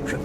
是。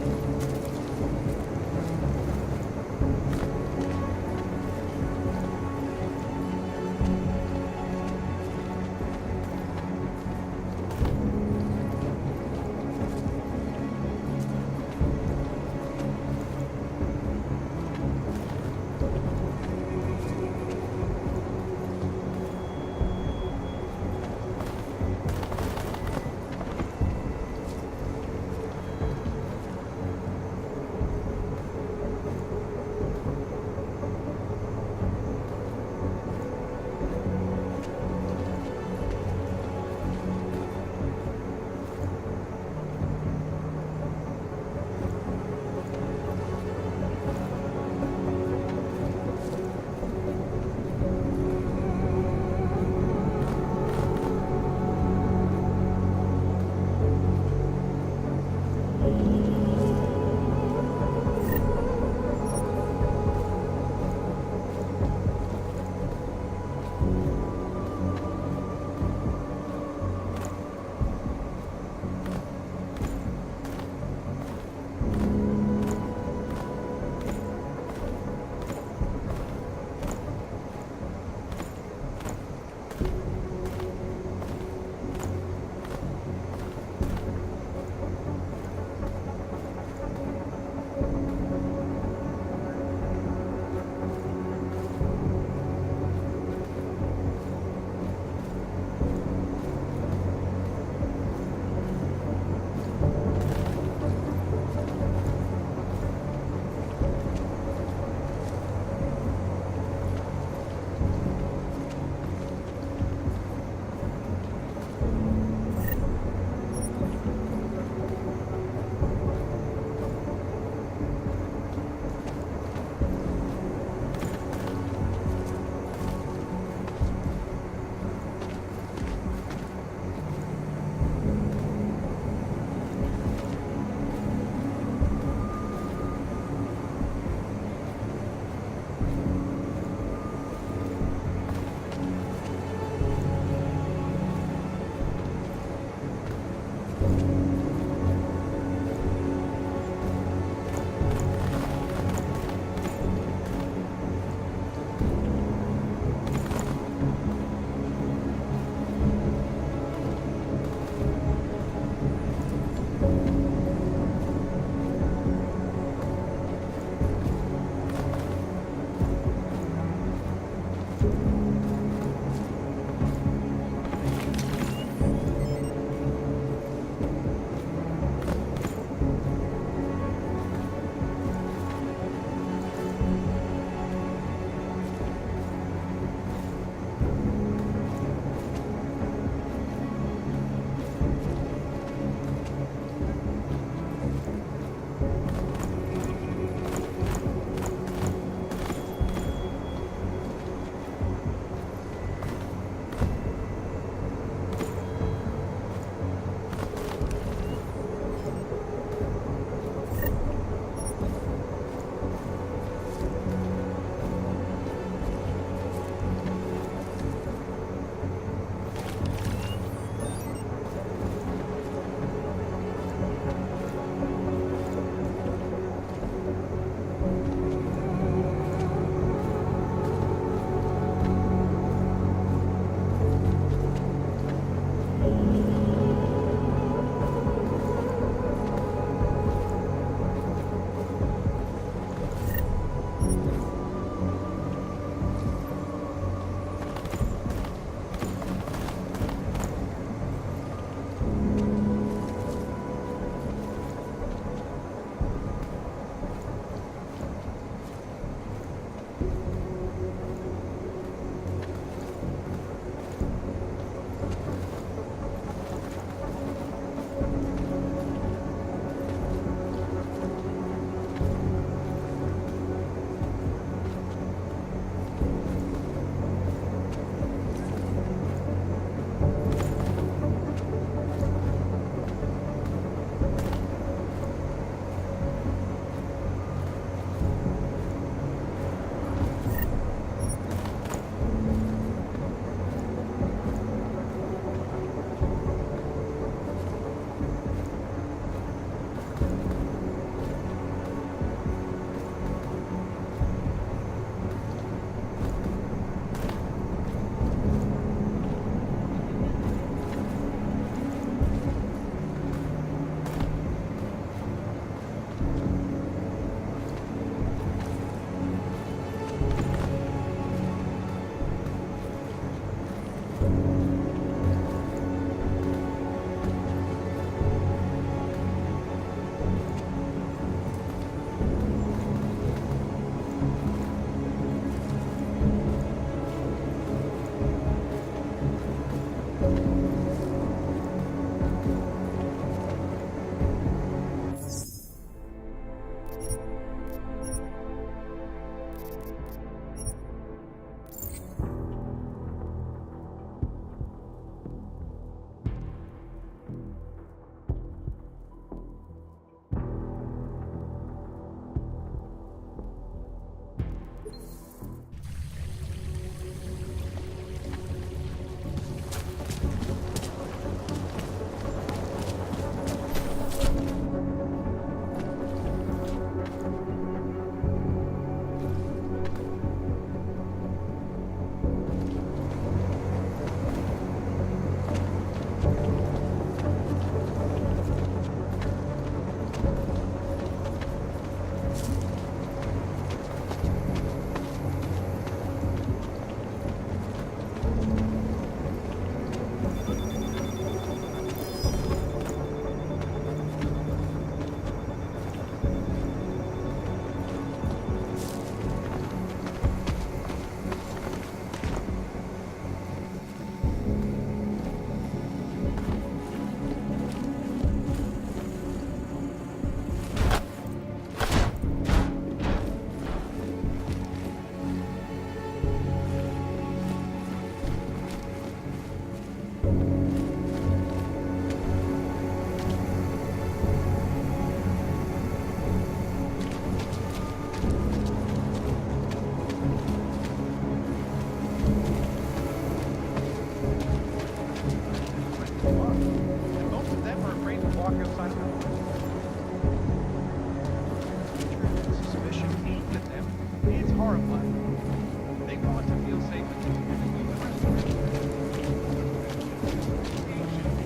They want to feel safe.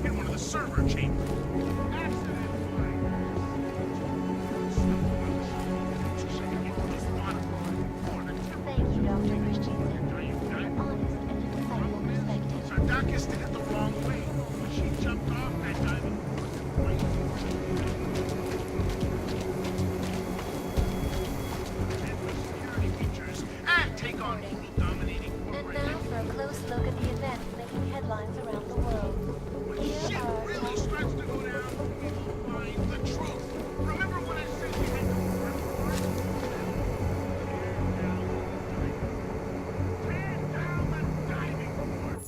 In one of the server chambers. Thank you, Dr. Christensen. An honest and insightful perspective. Sardakis did it the wrong way. She jumped off that diving board. Security features and take on dominating And now for a close look at the events making headlines around the world. When Here shit are really starts to go down, you'll find the truth. Remember when I said you had to tear down the diving board?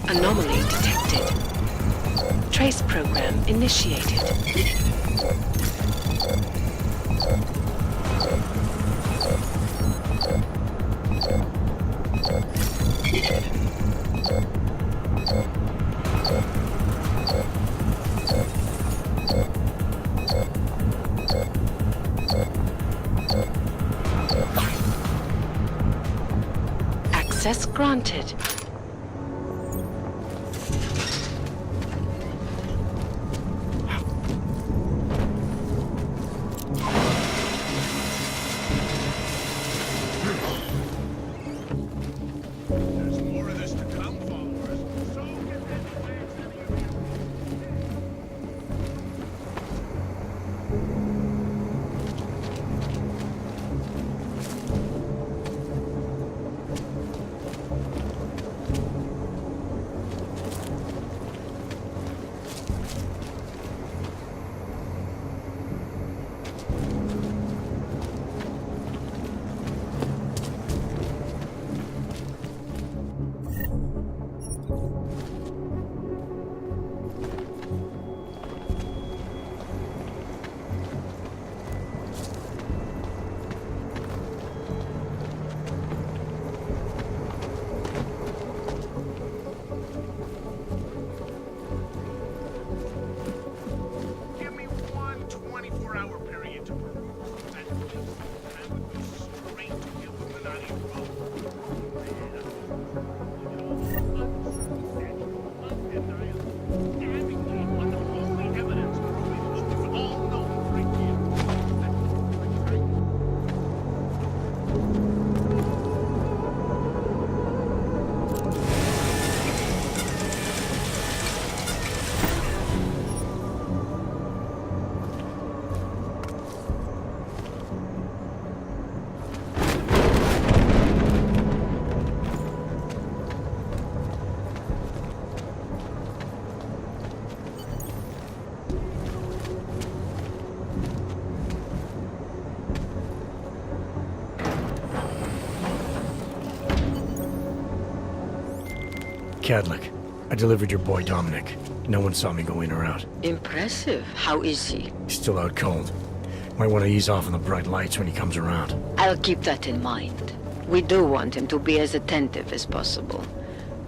Anomaly detected. Trace program initiated. Access granted. There's more of this to come, followers. So get ready to wax out of your ears. Give me one 24-hour period to peruse that list, and I would go straight to Illuminati Road. On the only evidence we've all known for years. Cadlick, I delivered your boy Dominic. No one saw me go in or out. Impressive. How is he? He's still out cold. Might want to ease off on the bright lights when he comes around. I'll keep that in mind. We do want him to be as attentive as possible.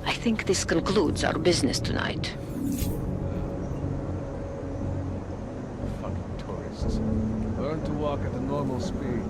I think this concludes our business tonight. Fucking tourists. Learn to walk at a normal speed.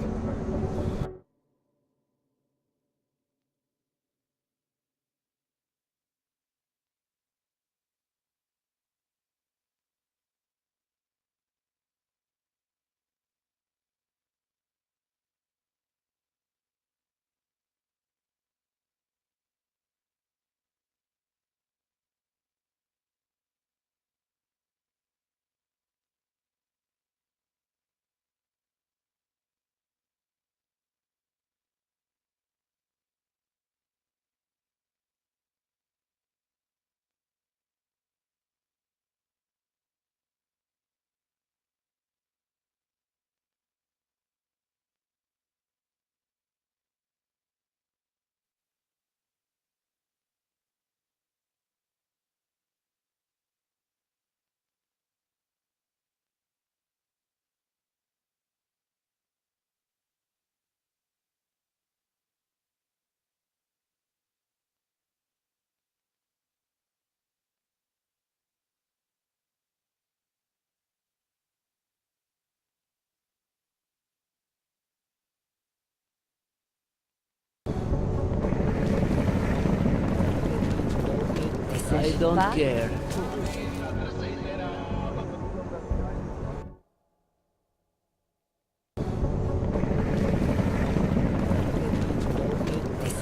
I don't care.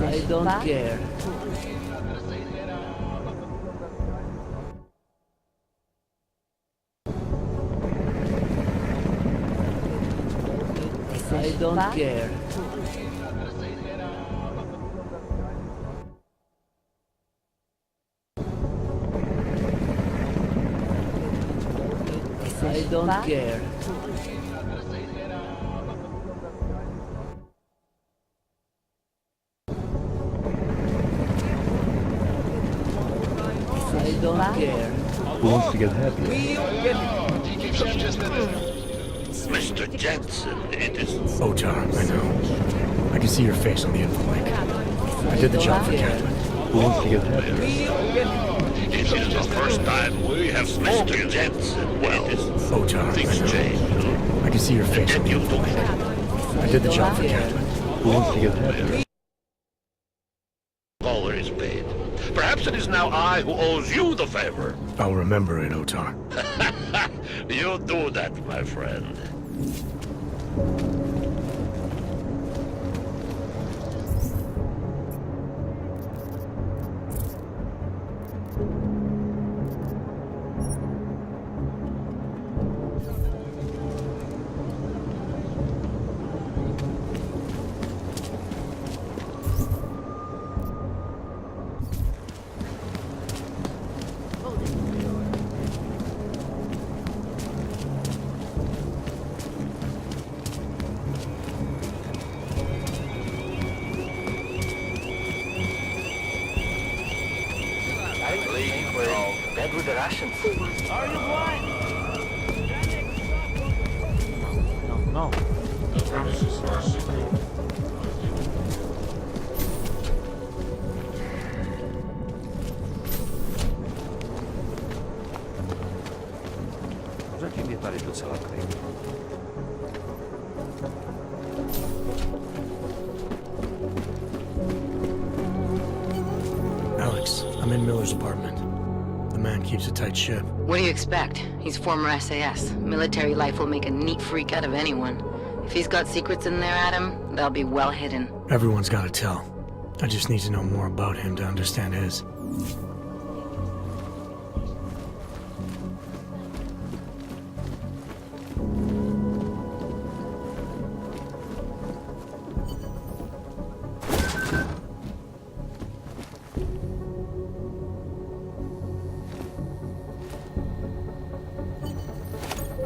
I don't care. I don't care. I don't care. I don't care. Who wants to get happy? Mr. Jensen, it is... Otar, I know. I can see your face on the info. I did the job for Catherine. Who wants to get happy? It is the first time we have spoken, Mr. Jensen. Well, Otar, things I know. change. I can see your face on Did the you info. do I did the job for Catherine. Who wants to get happy? Caller is paid. Perhaps it is now I who owes you the favor. I'll remember it, Otar. You do that, my friend. Bed with the rations. Are you blind? No. The premises are secure. Zatím je tady docela klid. Alex, I'm in Miller's apartment. The man keeps a tight ship. What do you expect? He's former SAS. Military life will make a neat freak out of anyone. If he's got secrets in there, Adam, they'll be well hidden. Everyone's got to tell. I just need to know more about him to understand his.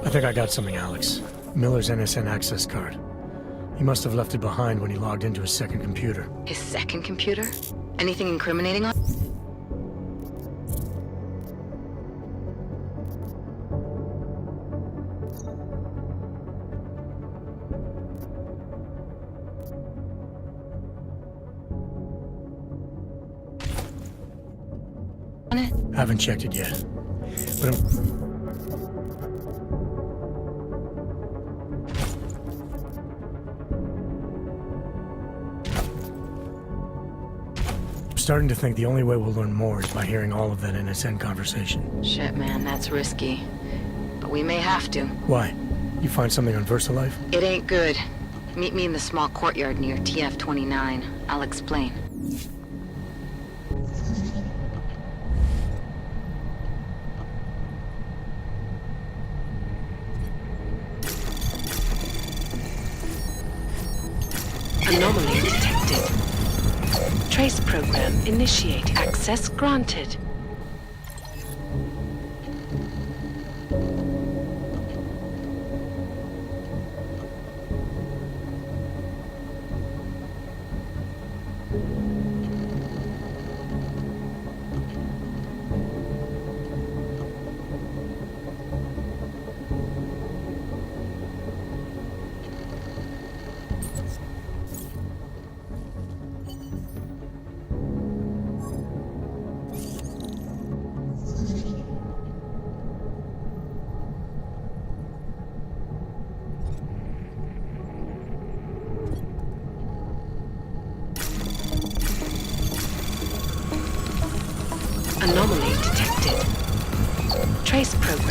I think I got something, Alex. Miller's NSN access card. He must have left it behind when he logged into his second computer. His second computer? Anything incriminating on? On it? Haven't checked it yet. But I'm starting to think the only way we'll learn more is by hearing all of that NSN conversation. Shit, man, that's risky. But we may have to. Why? You find something on VersaLife? It ain't good. Meet me in the small courtyard near TF-29. I'll explain. Anomaly detected. Trace program initiated. Access granted.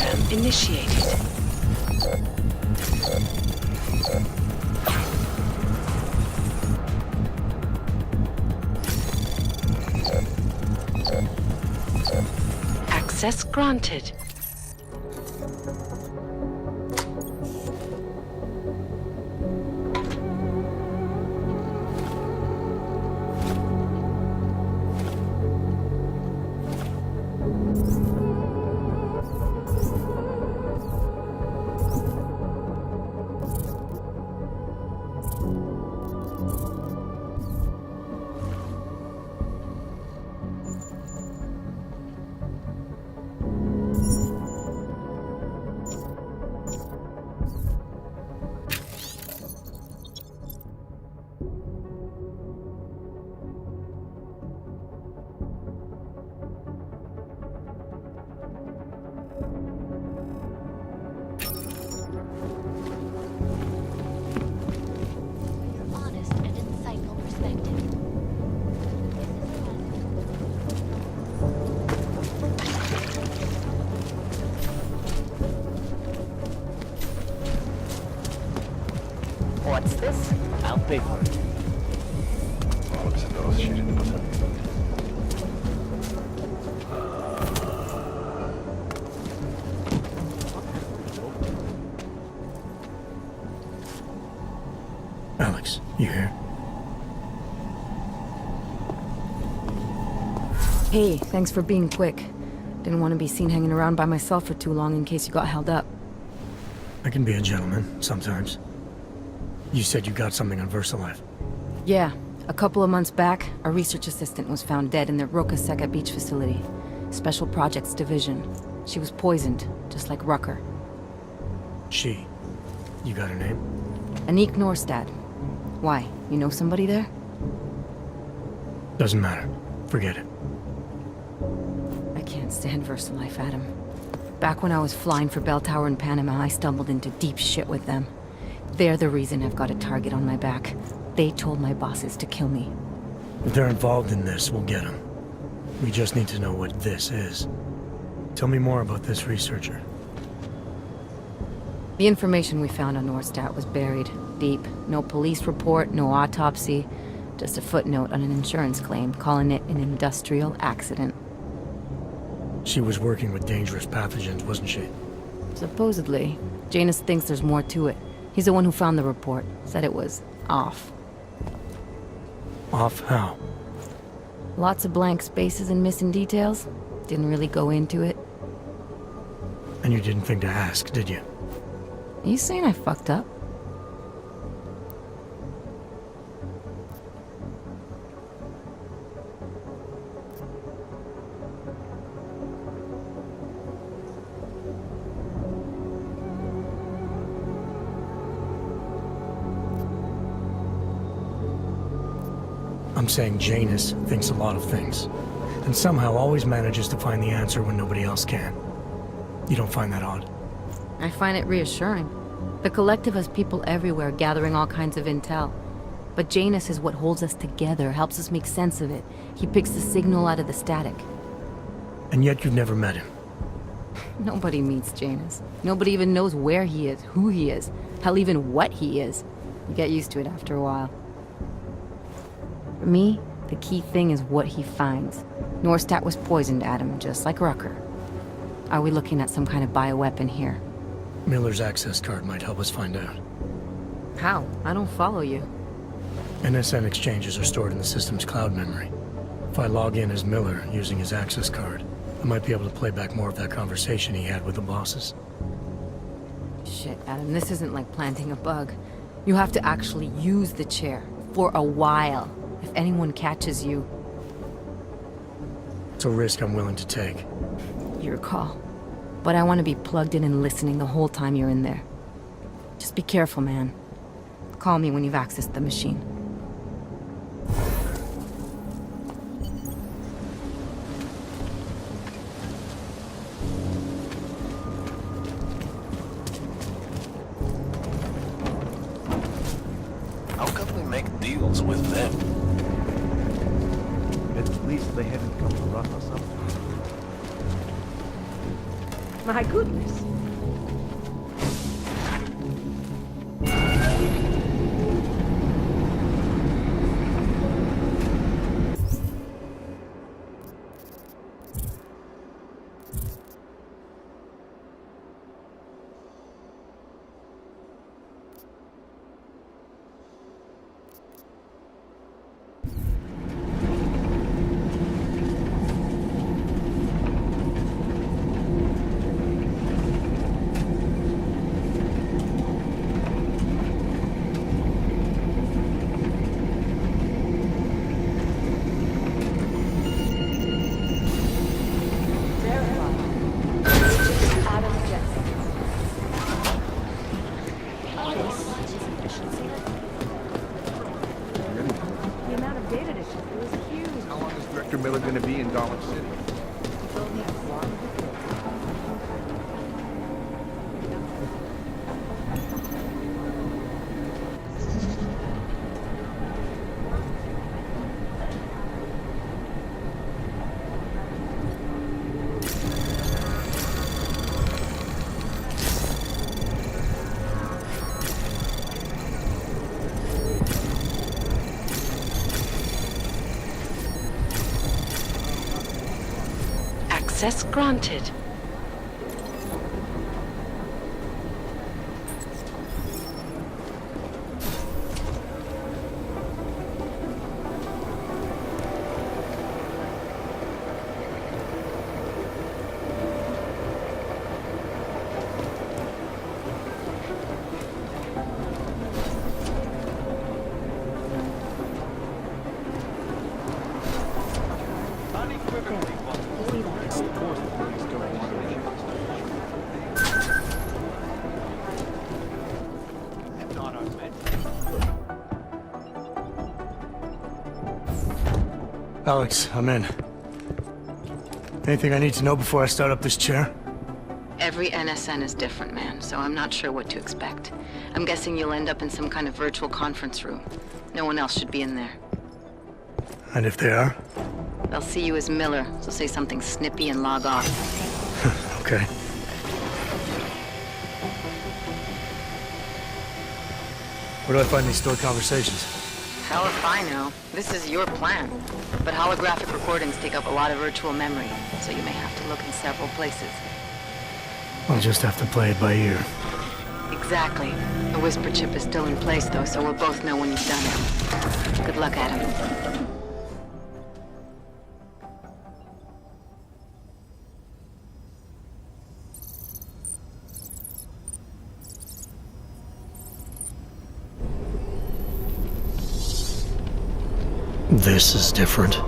program initiated. Access granted. Honest and insightful perspective. What's this? I'll pay for it. Oğlum sen de orası şeridini basar. Alex, you here? Hey, thanks for being quick. Didn't want to be seen hanging around by myself for too long in case you got held up. I can be a gentleman, sometimes. You said you got something on VersaLife. Yeah, a couple of months back, a research assistant was found dead in the Roka Seka beach facility. Special Projects Division. She was poisoned, just like Rucker. She. You got her name? Anik Norstad. Why, you know somebody there? Doesn't matter. Forget it. I can't stand VersaLife, Adam. Back when I was flying for Bell Tower in Panama, I stumbled into deep shit with them. They're the reason I've got a target on my back. They told my bosses to kill me. If they're involved in this, we'll get them. We just need to know what this is. Tell me more about this researcher. The information we found on Norstad was buried deep. No police report, no autopsy. Just a footnote on an insurance claim, calling it an industrial accident. She was working with dangerous pathogens, wasn't she? Supposedly. Janus thinks there's more to it. He's the one who found the report. Said it was off. Off how? Lots of blank spaces and missing details. Didn't really go into it. And you didn't think to ask, did you? Are you saying I fucked up? I'm saying Janus thinks a lot of things, and somehow always manages to find the answer when nobody else can. You don't find that odd? I find it reassuring. The Collective has people everywhere gathering all kinds of intel. But Janus is what holds us together, helps us make sense of it. He picks the signal out of the static. And yet you've never met him. Nobody meets Janus. Nobody even knows where he is, who he is, hell, even what he is. You get used to it after a while. For me, the key thing is what he finds. Norstad was poisoned, Adam, just like Rucker. Are we looking at some kind of bioweapon here? Miller's access card might help us find out. How? I don't follow you. NSN exchanges are stored in the system's cloud memory. If I log in as Miller using his access card, I might be able to play back more of that conversation he had with the bosses. Shit, Adam, this isn't like planting a bug. You have to actually use the chair. For a while. If anyone catches you... It's a risk I'm willing to take. Your call. But I want to be plugged in and listening the whole time you're in there. Just be careful, man. Call me when you've accessed the machine. How come we make deals with them? At least they haven't come to rough us up. My goodness. The amount of data to ship was huge. How long is Director Miller going to be in Dollar City? Access granted. Alex, I'm in. Anything I need to know before I start up this chair? Every NSN is different, man, so I'm not sure what to expect. I'm guessing you'll end up in some kind of virtual conference room. No one else should be in there. And if they are? They'll see you as Miller, so say something snippy and log off. Okay. Where do I find these stored conversations? Hell if I know. This is your plan. But holographic recordings take up a lot of virtual memory, so you may have to look in several places. I'll just have to play it by ear. Exactly. The whisper chip is still in place, though, so we'll both know when you've done it. Good luck, Adam. This is different.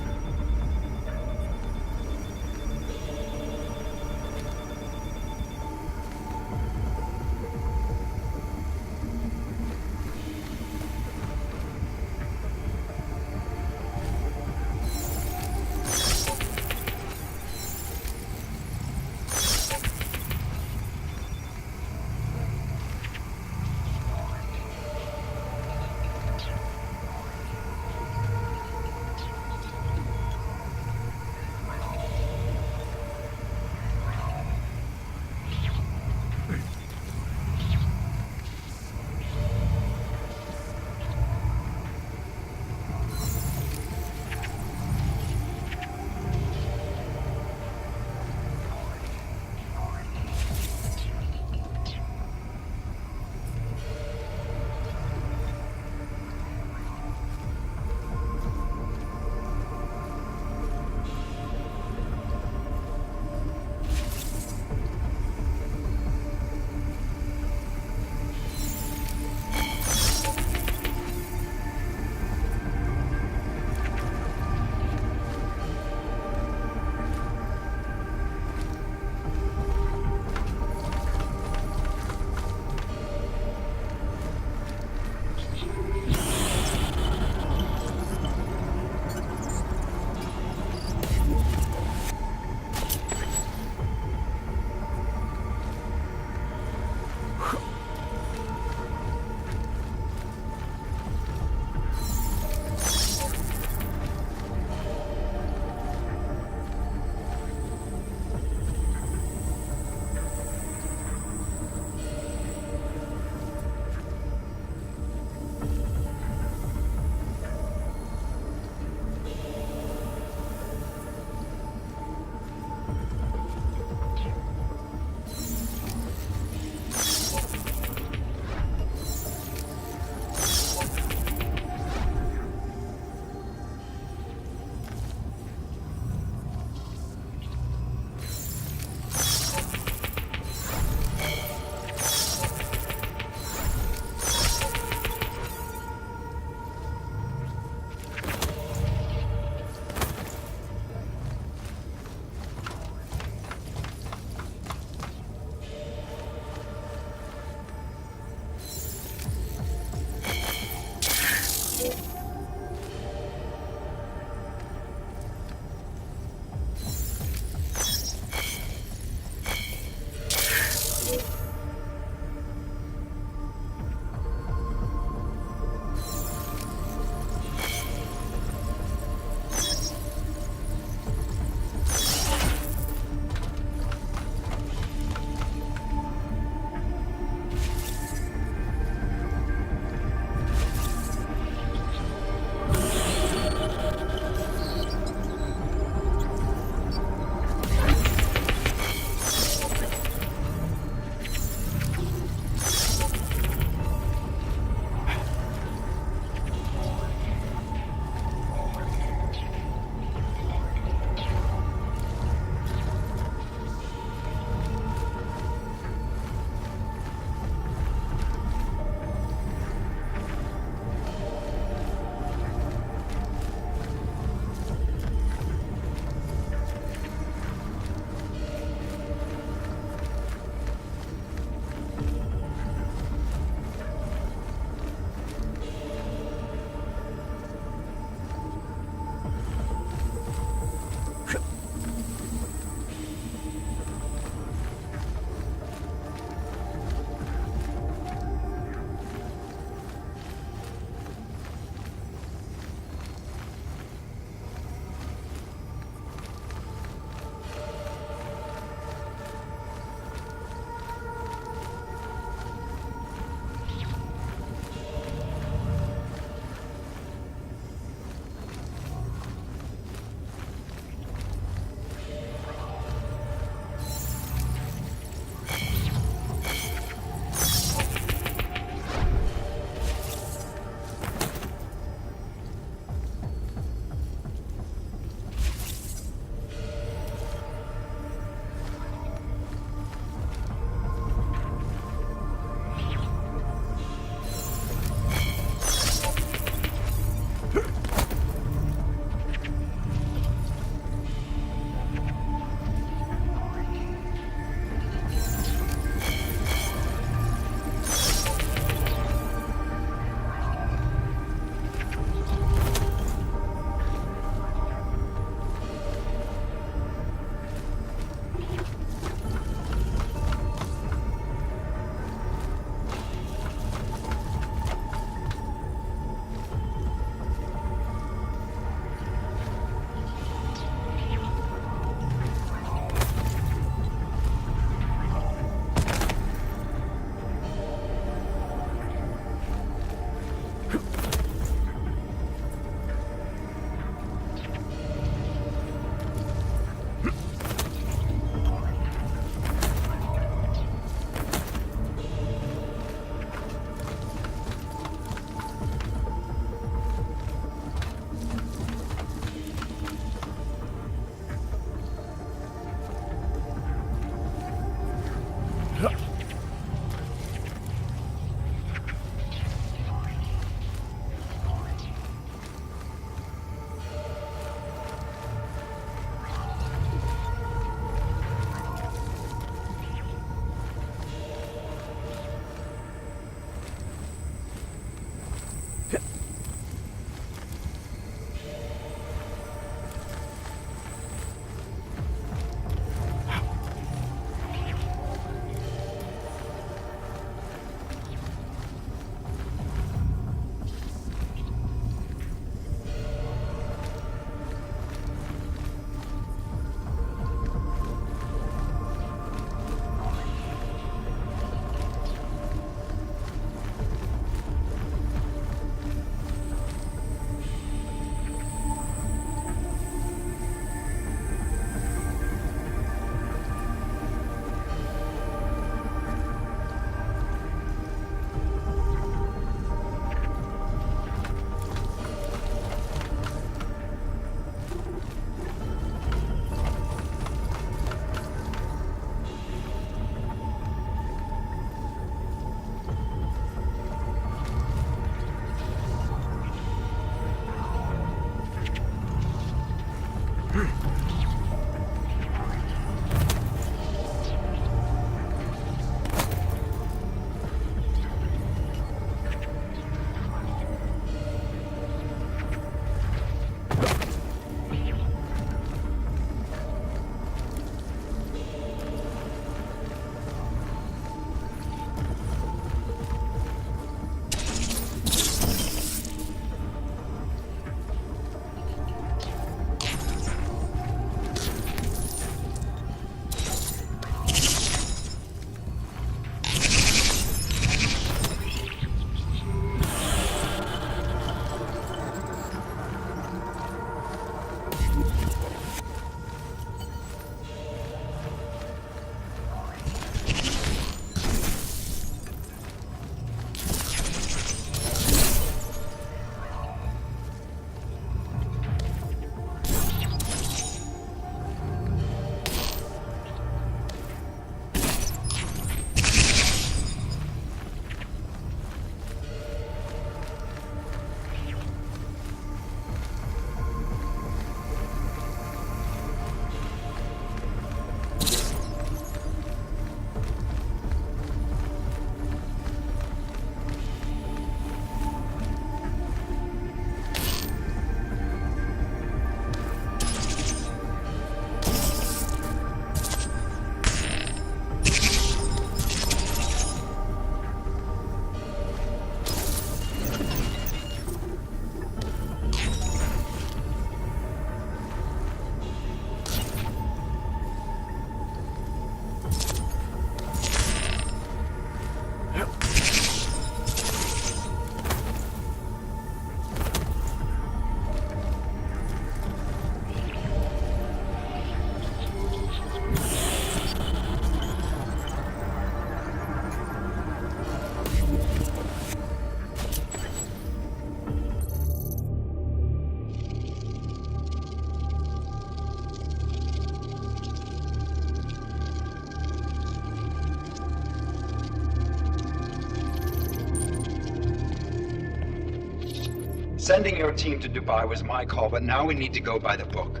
Sending your team to Dubai was my call, but now we need to go by the book.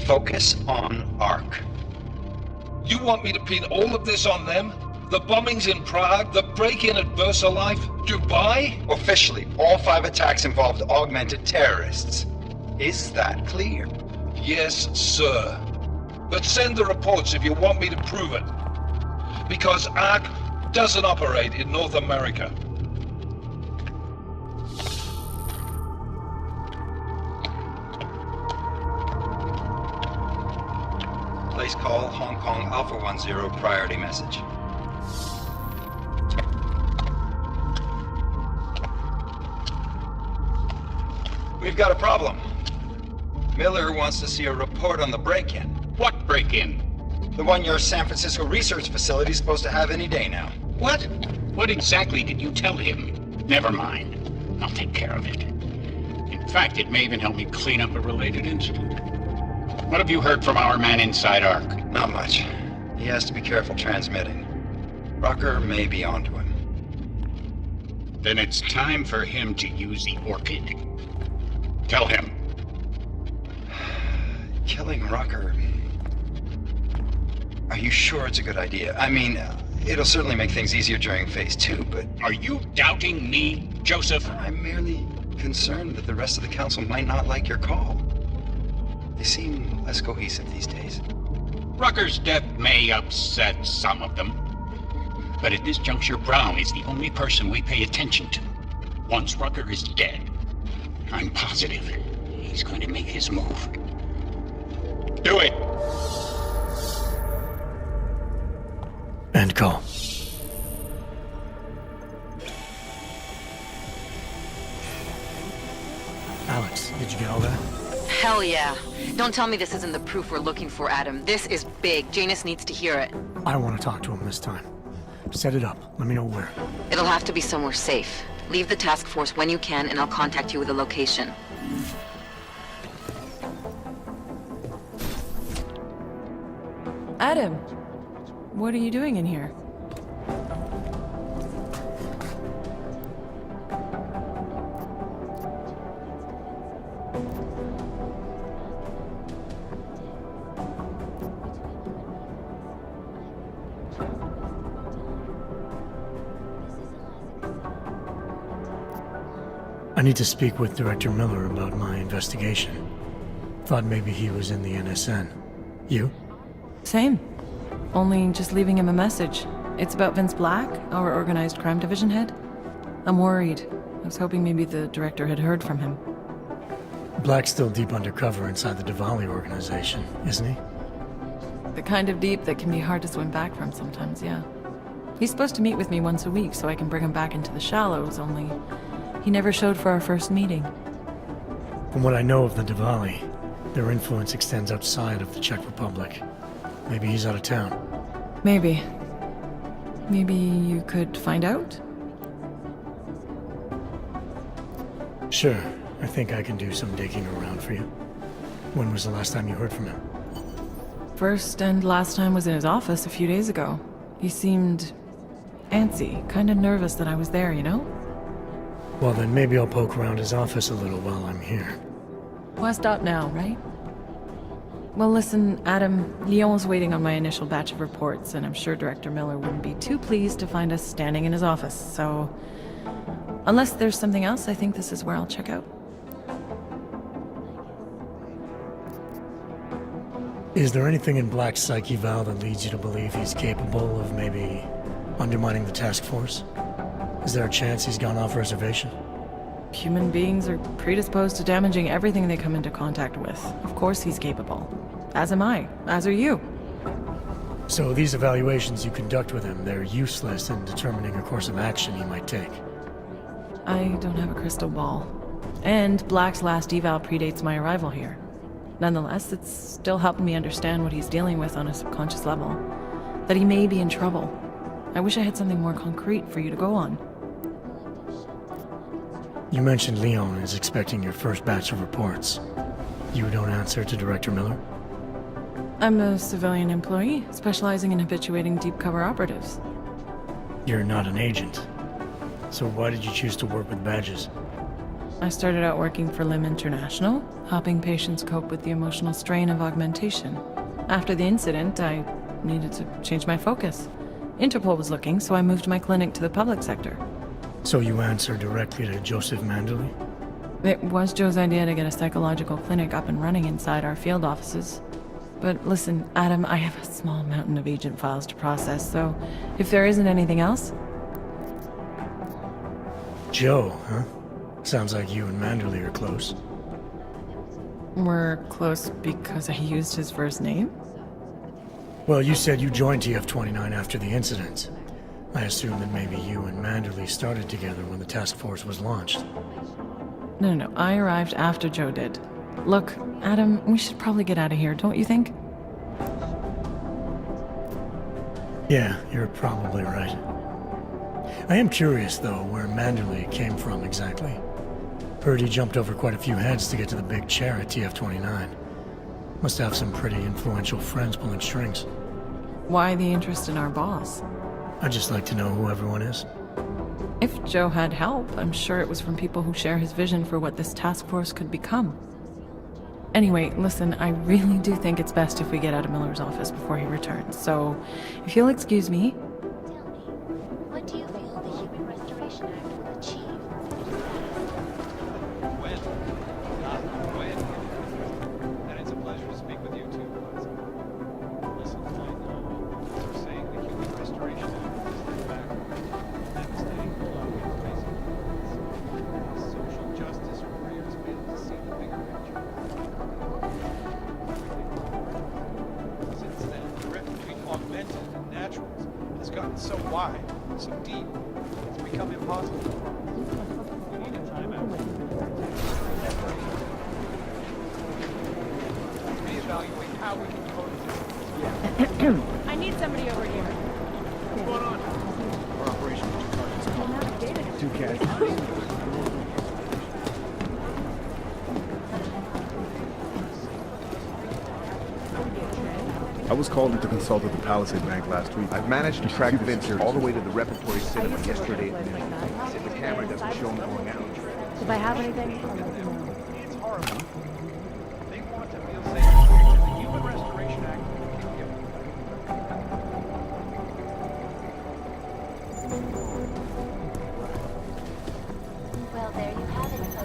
Focus on Ark. You want me to pin all of this on them? The bombings in Prague, the break-in at VersaLife, Dubai? Officially, all 5 attacks involved augmented terrorists. Is that clear? Yes, sir. But send the reports if you want me to prove it. Because Ark doesn't operate in North America. Place call Hong Kong Alpha 10 priority message. We've got a problem. Miller wants to see a report on the break-in. What break-in? The one your San Francisco research facility is supposed to have any day now. What? What exactly did you tell him? Never mind. I'll take care of it. In fact, it may even help me clean up a related incident. What have you heard from our man inside Ark? Not much. He has to be careful transmitting. Rucker may be onto him. Then it's time for him to use the Orchid. Tell him. Killing Rucker. Are you sure it's a good idea? I mean, it'll certainly make things easier during Phase 2, but... Are you doubting me, Joseph? I'm merely concerned that the rest of the Council might not like your call. They seem less cohesive these days. Rucker's death may upset some of them. But at this juncture, Brown is the only person we pay attention to. Once Rucker is dead, I'm positive he's going to make his move. Do it! End call. Alex, did you get all that? Hell yeah. Don't tell me this isn't the proof we're looking for, Adam. This is big. Janus needs to hear it. I want to talk to him this time. Set it up. Let me know where. It'll have to be somewhere safe. Leave the task force when you can, and I'll contact you with a location. Adam, what are you doing in here? I need to speak with Director Miller about my investigation. Thought maybe he was in the NSN. You? Same. Only just leaving him a message. It's about Vince Black, our organized crime division head. I'm worried. I was hoping maybe the director had heard from him. Black's still deep undercover inside the Diwali organization, isn't he? The kind of deep that can be hard to swim back from sometimes, yeah. He's supposed to meet with me once a week so I can bring him back into the shallows, only he never showed for our first meeting. From what I know of the Diwali, their influence extends outside of the Czech Republic. Maybe he's out of town. Maybe. Maybe you could find out? Sure. I think I can do some digging around for you. When was the last time you heard from him? First and last time was in his office a few days ago. He seemed antsy, kind of nervous that I was there, you know? Well, then maybe I'll poke around his office a little while I'm here. Why stop now, right? Well, listen, Adam, Lyon's waiting on my initial batch of reports, and I'm sure Director Miller wouldn't be too pleased to find us standing in his office, so... Unless there's something else, I think this is where I'll check out. Is there anything in Black's psyche, Val, that leads you to believe he's capable of maybe undermining the task force? Is there a chance he's gone off reservation? Human beings are predisposed to damaging everything they come into contact with. Of course he's capable. As am I. As are you. So these evaluations you conduct with him, they're useless in determining a course of action he might take. I don't have a crystal ball. And Black's last eval predates my arrival here. Nonetheless, it's still helping me understand what he's dealing with on a subconscious level. That he may be in trouble. I wish I had something more concrete for you to go on. You mentioned Leon is expecting your first batch of reports. You don't answer to Director Miller? I'm a civilian employee, specializing in habituating deep cover operatives. You're not an agent. So why did you choose to work with badges? I started out working for LIM International, helping patients cope with the emotional strain of augmentation. After the incident, I needed to change my focus. Interpol was looking, so I moved my clinic to the public sector. So you answer directly to Joseph Manderley? It was Joe's idea to get a psychological clinic up and running inside our field offices. But listen, Adam, I have a small mountain of agent files to process, so if there isn't anything else... Joe, huh? Sounds like you and Manderley are close. We're close because I used his first name? Well, you said you joined TF-29 after the incident. I assume that maybe you and Manderley started together when the task force was launched. No, I arrived after Joe did. Look, Adam, we should probably get out of here, don't you think? Yeah, you're probably right. I am curious, though, where Manderley came from exactly. Heard he jumped over quite a few heads to get to the big chair at TF-29. Must have some pretty influential friends pulling strings. Why the interest in our boss? I'd just like to know who everyone is. If Joe had help, I'm sure it was from people who share his vision for what this task force could become. Anyway, listen, I really do think it's best if we get out of Miller's office before he returns, so if you'll excuse me... What do you feel the Human Restoration Act will achieve? When? And it's a pleasure to speak with you too, Buzz. Listen, I know you're saying the Human Restoration Act is the fact devastating blow in basic rights. Social justice warriors fail to see the bigger picture. Since then, the rift between augmented and naturals has gotten so wide, so deep, it's become impossible. We need a timeout. Reevaluate how we can coexist. I need somebody over here. What's going on? Our operation is Two cats. I was called in to consult with the Palisade Bank last week. I've managed to track Vince all the way to the repertory cinema yesterday at noon. He said the camera doesn't show him going out. If I have anything, I'll let you know. It's horrible. They want to feel safe. The Human Restoration Act can give them. Well, there you have it,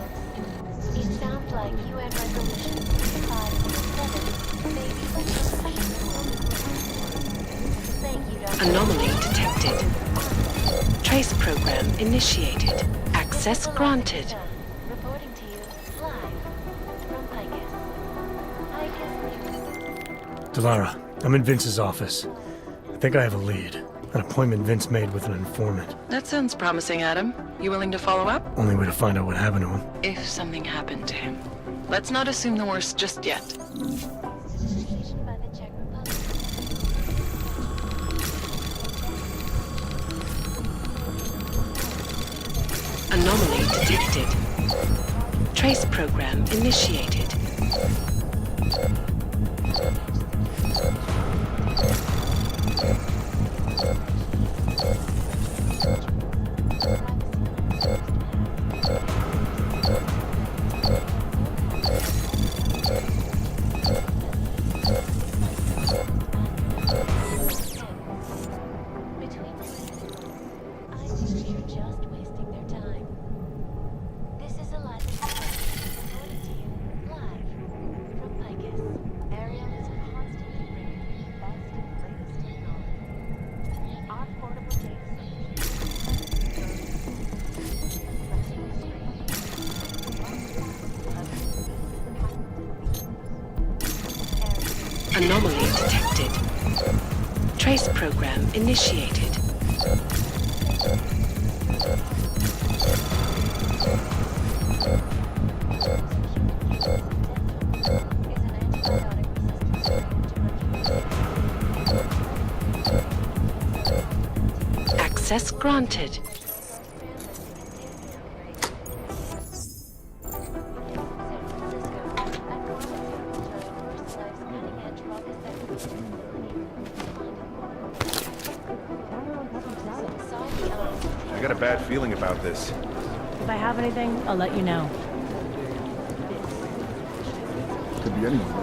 Anomaly detected. Trace program initiated. Access granted. Reporting to you live from Picus. Delara, I'm in Vince's office. I think I have a lead. An appointment Vince made with an informant. That sounds promising, Adam. You willing to follow up? Only way to find out what happened to him. If something happened to him. Let's not assume the worst just yet. Anomaly detected. Trace program initiated. Anomaly detected. Trace program initiated. Access granted. I got a bad feeling about this. If I have anything, I'll let you know. Could be anyone.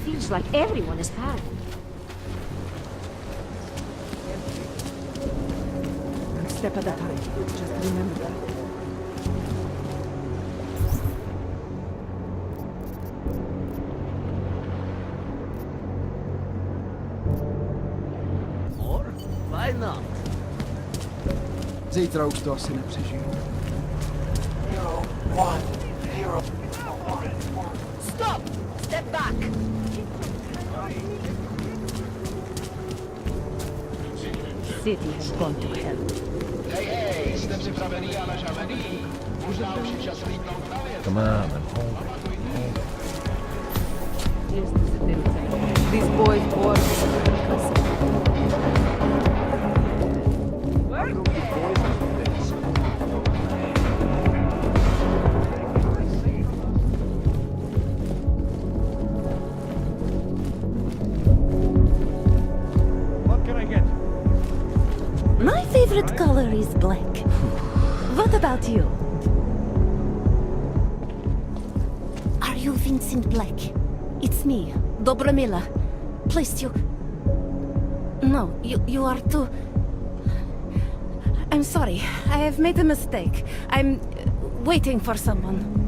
Feels like everyone is bad. One step at a time. Just remember that. Or why not? Zítra už to asi nepřežiju. Stop! Step back! City has gone to hell. Hej, jste připravený a nažavený? Možná už je čas lípnout na věc. Come on, man. Hold it. These boys bored. My favorite color is black. What about you? Are you Vincent Black? It's me, Dobromila. Please, you... No, you are too... I'm sorry. I have made a mistake. I'm waiting for someone.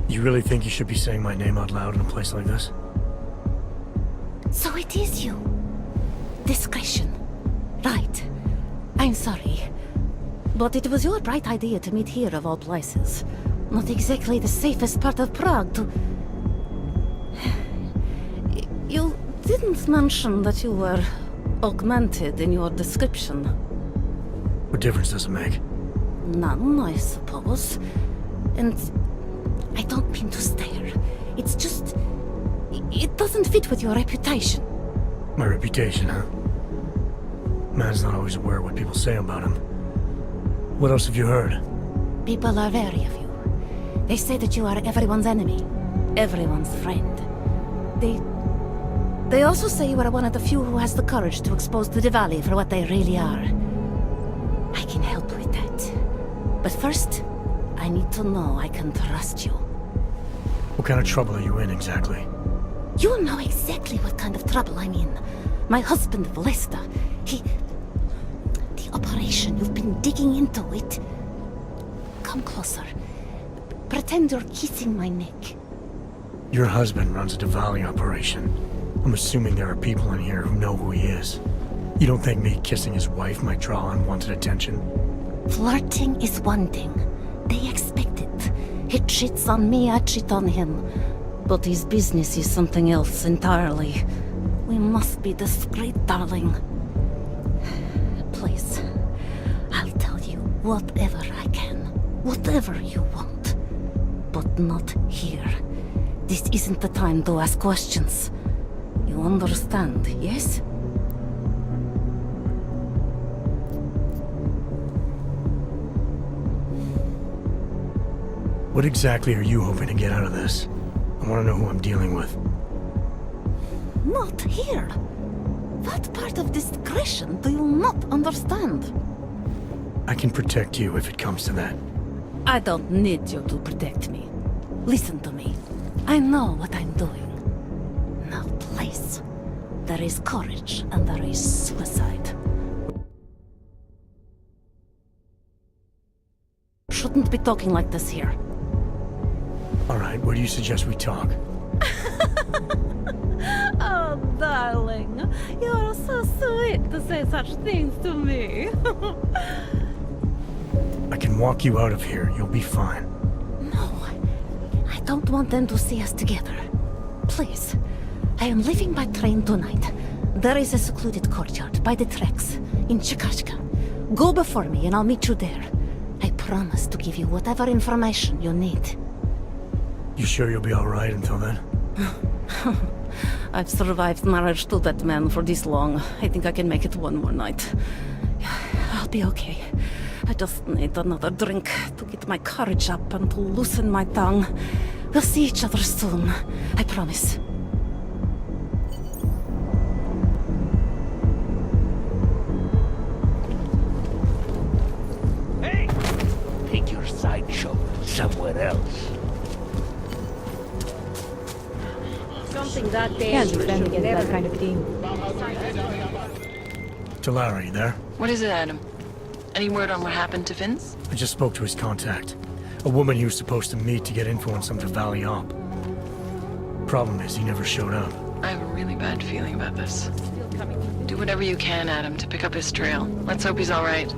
You really think you should be saying my name out loud in a place like this? So it is you. Discretion. Right. I'm sorry. But it was your bright idea to meet here of all places. Not exactly the safest part of Prague to... You didn't mention that you were augmented in your description. What difference does it make? None, I suppose. And I don't mean to stare. It's just... It doesn't fit with your reputation. My reputation, huh? Man's not always aware of what people say about him. What else have you heard? People are wary of you. They say that you are everyone's enemy, everyone's friend. They also say you are one of the few who has the courage to expose the Diwali for what they really are. I can help with that. But first, I need to know I can trust you. What kind of trouble are you in, exactly? You know exactly what kind of trouble I'm in. My husband, Vlesta, the operation, you've been digging into it. Come closer. Pretend you're kissing my neck. Your husband runs a Diwali operation. I'm assuming there are people in here who know who he is. You don't think me kissing his wife might draw unwanted attention? Flirting is one thing. They expect it. He cheats on me, I cheat on him. But his business is something else entirely. We must be discreet, darling. Please, I'll tell you whatever I can. Whatever you want. But not here. This isn't the time to ask questions. You understand, yes? What exactly are you hoping to get out of this? I want to know who I'm dealing with. Not here. What part of discretion do you not understand? I can protect you if it comes to that. I don't need you to protect me. Listen to me. I know what I'm doing. Now, please. There is courage and there is suicide. Shouldn't be talking like this here. All right, where do you suggest we talk? Oh, darling. You are so sweet to say such things to me. I can walk you out of here. You'll be fine. No. I don't want them to see us together. Please. I am leaving by train tonight. There is a secluded courtyard by the tracks in Chikashka. Go before me and I'll meet you there. I promise to give you whatever information you need. You sure you'll be all right until then? I've survived marriage to that man for this long. I think I can make it one more night. I'll be okay. I just need another drink to get my courage up and to loosen my tongue. We'll see each other soon. I promise. Hey! Take your sideshow somewhere else. Something that can't defend against that kind of thing. Talara, you there? What is it, Adam? Any word on what happened to Vince? I just spoke to his contact. A woman he was supposed to meet to get info on some Diwali op. Problem is, he never showed up. I have a really bad feeling about this. Do whatever you can, Adam, to pick up his trail. Let's hope he's all right.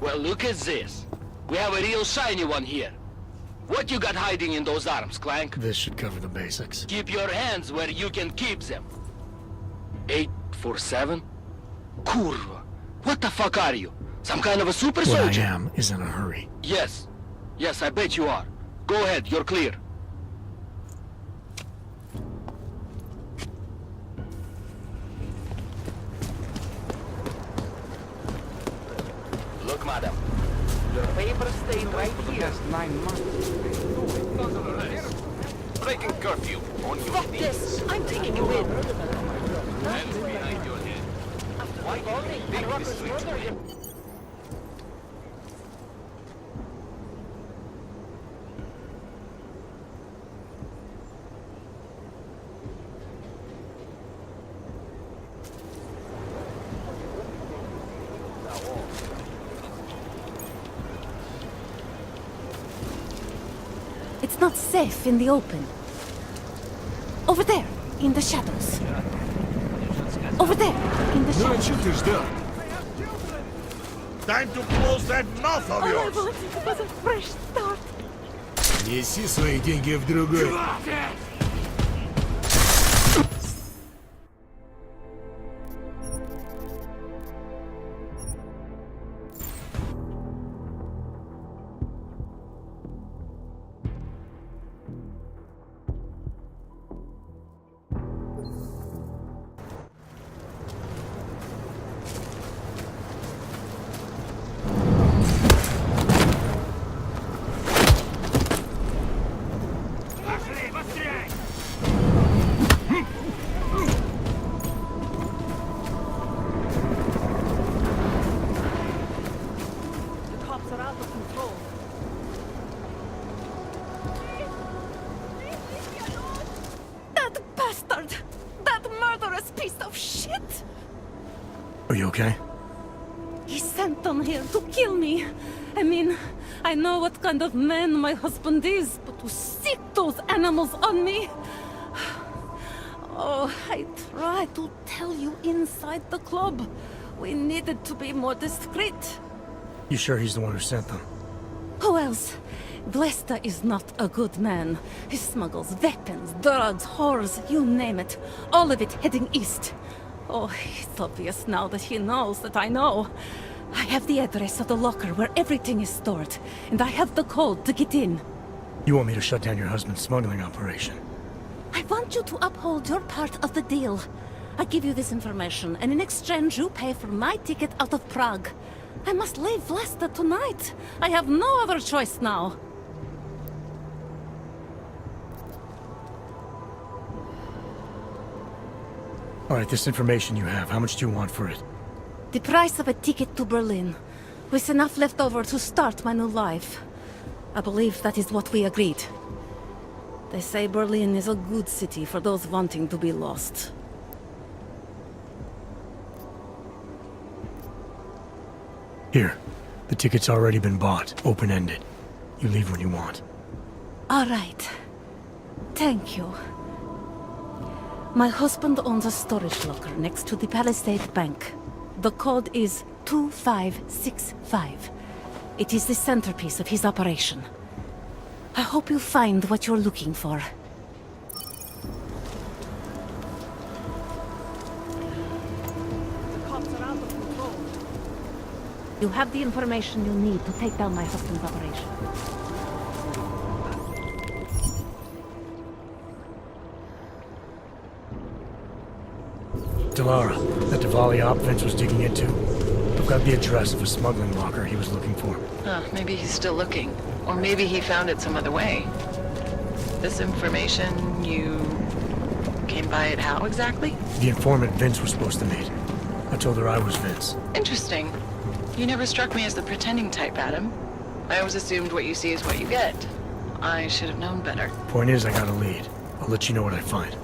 Well, look at this. We have a real shiny one here. What you got hiding in those arms, Clank? This should cover the basics. Keep your hands where you can keep them. 847? Kurva. What the fuck are you? Some kind of a super What I soldier? am is in a hurry. Yes. Yes, I bet you are. Go ahead, you're clear. Look, madam. Your papers stay right here. 9 months. Breaking curfew on your Fuck this! I'm taking you in! Hands behind your head. Why you think this suits me? It's not safe in the open. Over there, in the shadows. Over there, in the shadows. Time to close that mouth of All I yours! wanted was a fresh start. Неси свои деньги в другой. The cops are out of control. That bastard! That murderous piece of shit! Are you okay? He sent them here to kill me. I mean, I know what kind of man my husband is, but to sick those animals on me... Oh, I tried to tell you inside the club. We needed to be more discreet. You sure he's the one who sent them? Who else? Blesta is not a good man. He smuggles weapons, drugs, whores, you name it. All of it heading east. Oh, it's obvious now that he knows that I know. I have the address of the locker where everything is stored, and I have the code to get in. You want me to shut down your husband's smuggling operation? I want you to uphold your part of the deal. I give you this information, and in exchange you pay for my ticket out of Prague. I must leave Vlasta tonight. I have no other choice now. All right, this information you have, how much do you want for it? The price of a ticket to Berlin, with enough left over to start my new life. I believe that is what we agreed. They say Berlin is a good city for those wanting to be lost. Here, the ticket's already been bought, open-ended. You leave when you want. All right. Thank you. My husband owns a storage locker next to the Palisade Bank. The code is 2565. It is the centerpiece of his operation. I hope you find what you're looking for. The cops are out of control. You have the information you need to take down my husband's operation. Delara, that Diwali op Vince was digging into. I've got the address of a smuggling locker he was looking for. Maybe he's still looking. Or maybe he found it some other way. This information, you came by it how exactly? The informant Vince was supposed to meet. I told her I was Vince. Interesting. You never struck me as the pretending type, Adam. I always assumed what you see is what you get. I should have known better. Point is, I got a lead. I'll let you know what I find.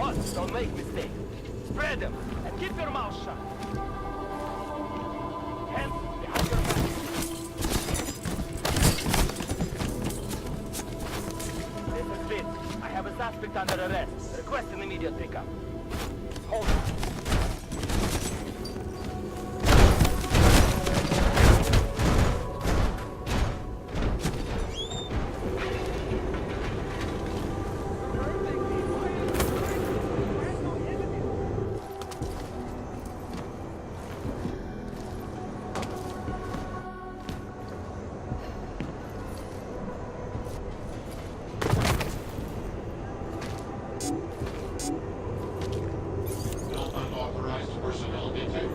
Boss, don't make mistakes. Spread them, and keep your mouth shut. Hands behind your back. This is it. I have a suspect under arrest. Request an immediate pickup. Hold on. No unauthorized personnel detected.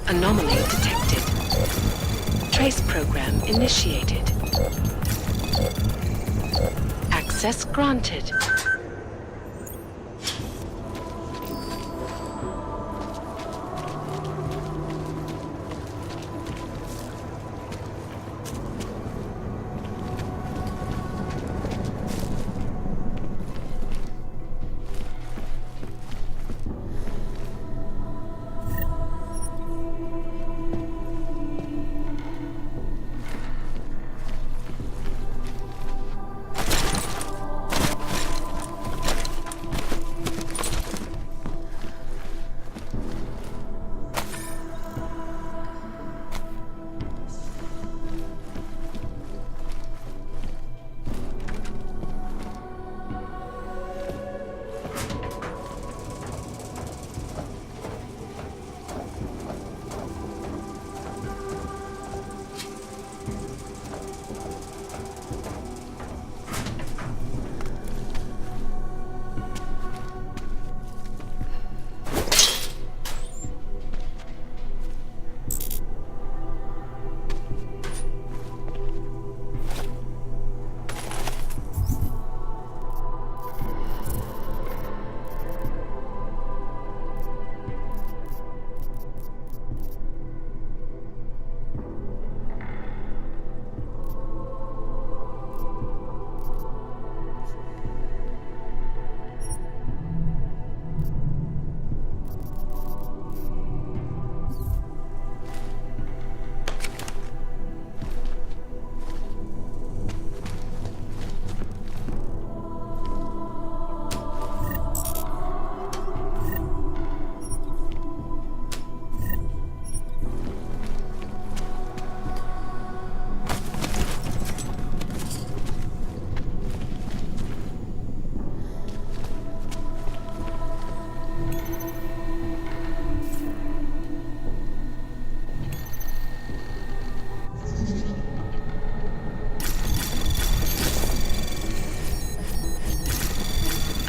Anomaly detected. Trace program initiated. Access granted.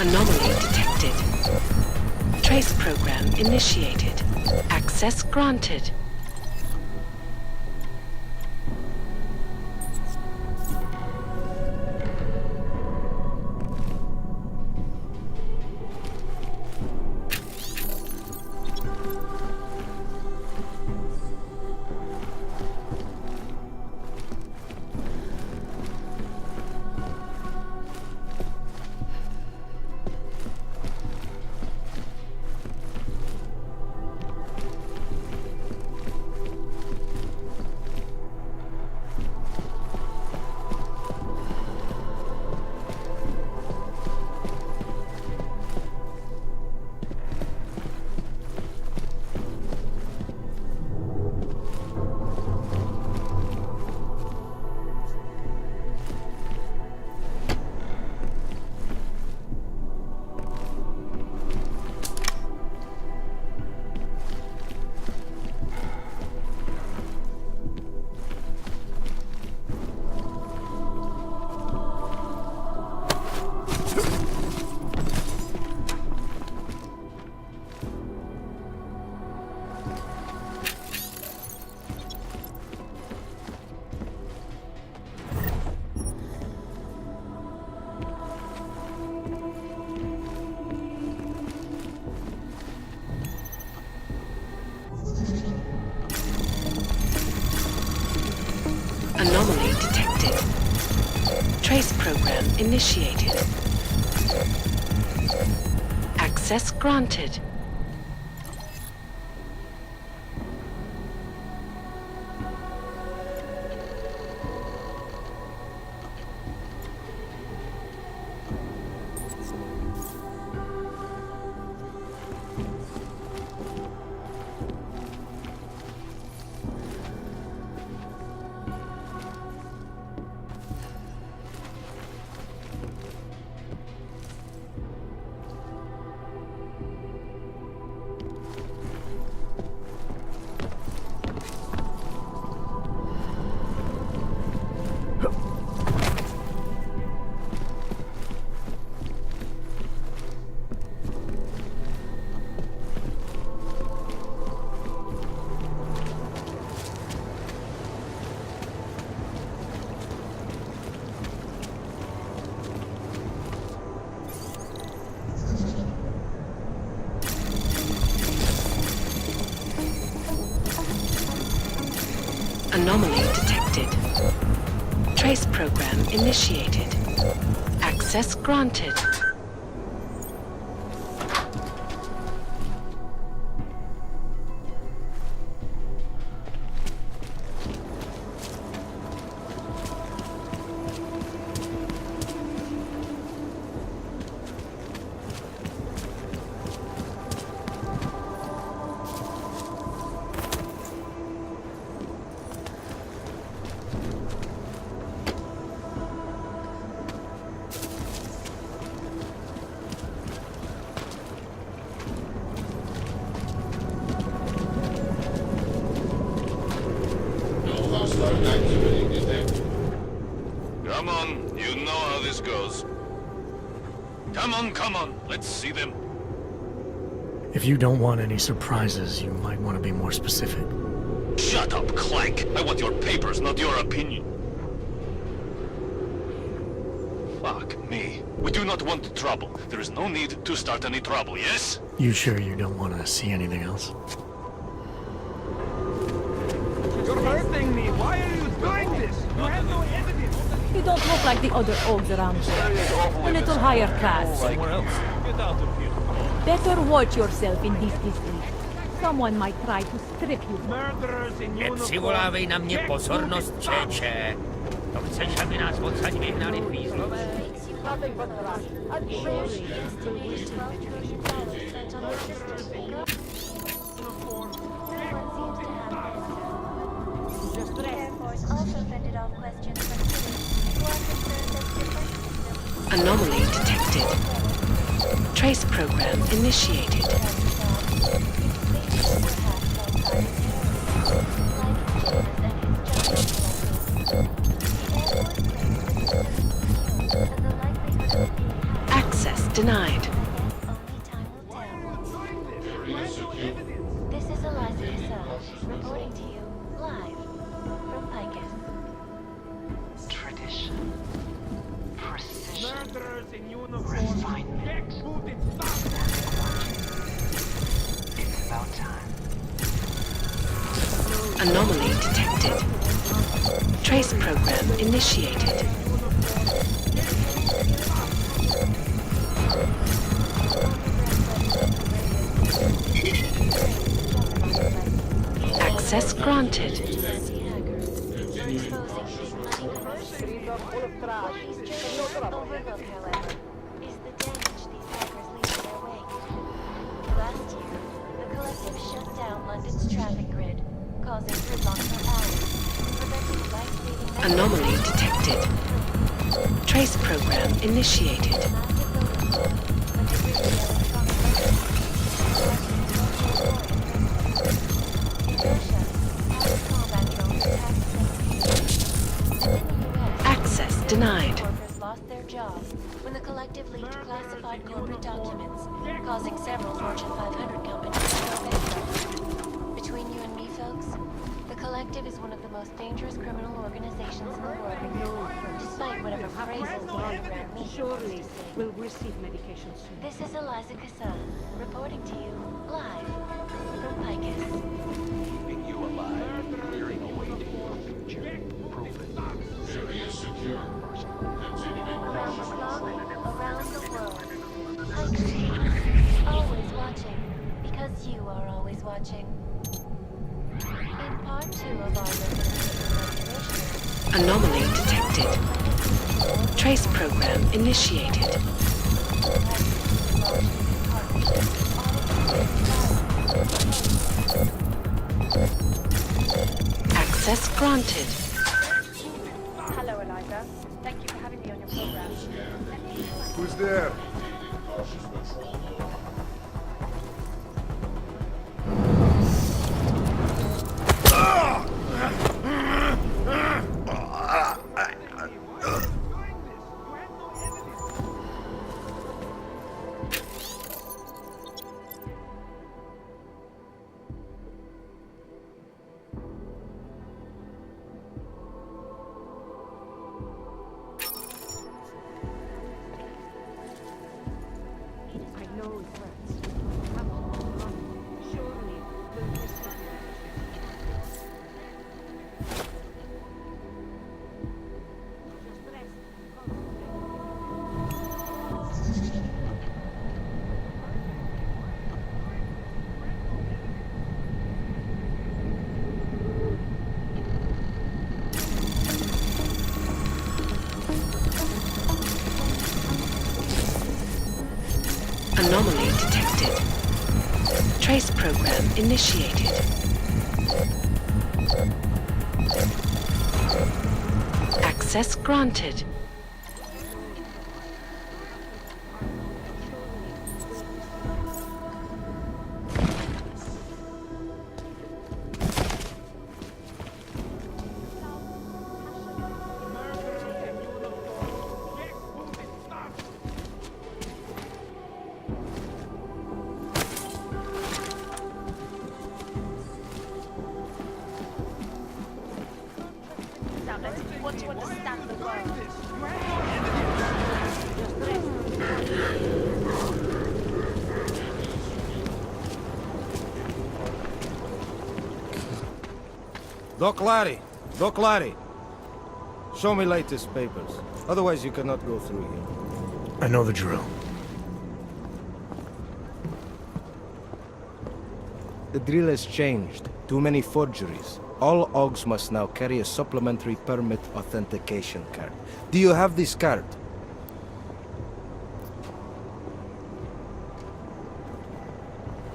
Anomaly detected. Trace program initiated. Access granted. detected. Trace program initiated. Access granted. Anomaly detected. Trace program initiated. Access granted. Come on, you know how this goes. Come on, let's see them. If you don't want any surprises, you might want to be more specific. Shut up, Clank. I want your papers, not your opinion. Fuck me. We do not want trouble. There is no need to start any trouble, yes? You sure you don't want to see anything else? You're hurting me. Why are you doing this? You have no evidence. You don't look like the other ogs around here. A little higher class. Somewhere else. Get out of here. Better watch yourself in this district. Someone might try to strip you. Murderers in Nepřivolávej na mě pozornost, čeče. To chceš, aby nás odsaď vyhnali fízlové? Anomaly detected. Trace program initiated. Access denied. This is Eliza Cassell, reporting to you live from Picus. Tradition. Precision. Murderers in uniform. Refinement. It's about time. Anomaly detected. Trace program initiated. Access granted. Overlook, however, is the damage these hackers leave in their wake. Last year, the Collective shut down London's traffic grid, causing gridlock for hours, preventing life-saving Anomaly detected. Trace program initiated. Access denied. Workers lost their jobs when the Collective leaked classified corporate documents, causing several Fortune 500 companies to go bankrupt. Between you and me, folks, the Collective is one of the most dangerous criminal organizations in the world, despite whatever phrases thrown around me. Surely we'll receive medication soon. This is Eliza Cassell, reporting to you live from Picus. Keeping you alive, clearing away to your future. proof it. Area secure. Continuing cautious patrol. Around the world. Hiding. Always watching. Because you are always watching. In part 2 of our investigation. Anomaly detected. Trace program initiated. Access granted. Hello, Eliza. Thank you for having me on your program. Who's there? Cautious patrol. Anomaly detected. Trace program initiated. Access granted. Now, let's want to understand the world. Doc Larry! Doc Larry! Show me latest papers. Otherwise you cannot go through here. I know the drill. The drill has changed. Too many forgeries. All OGs must now carry a supplementary permit authentication card. Do you have this card?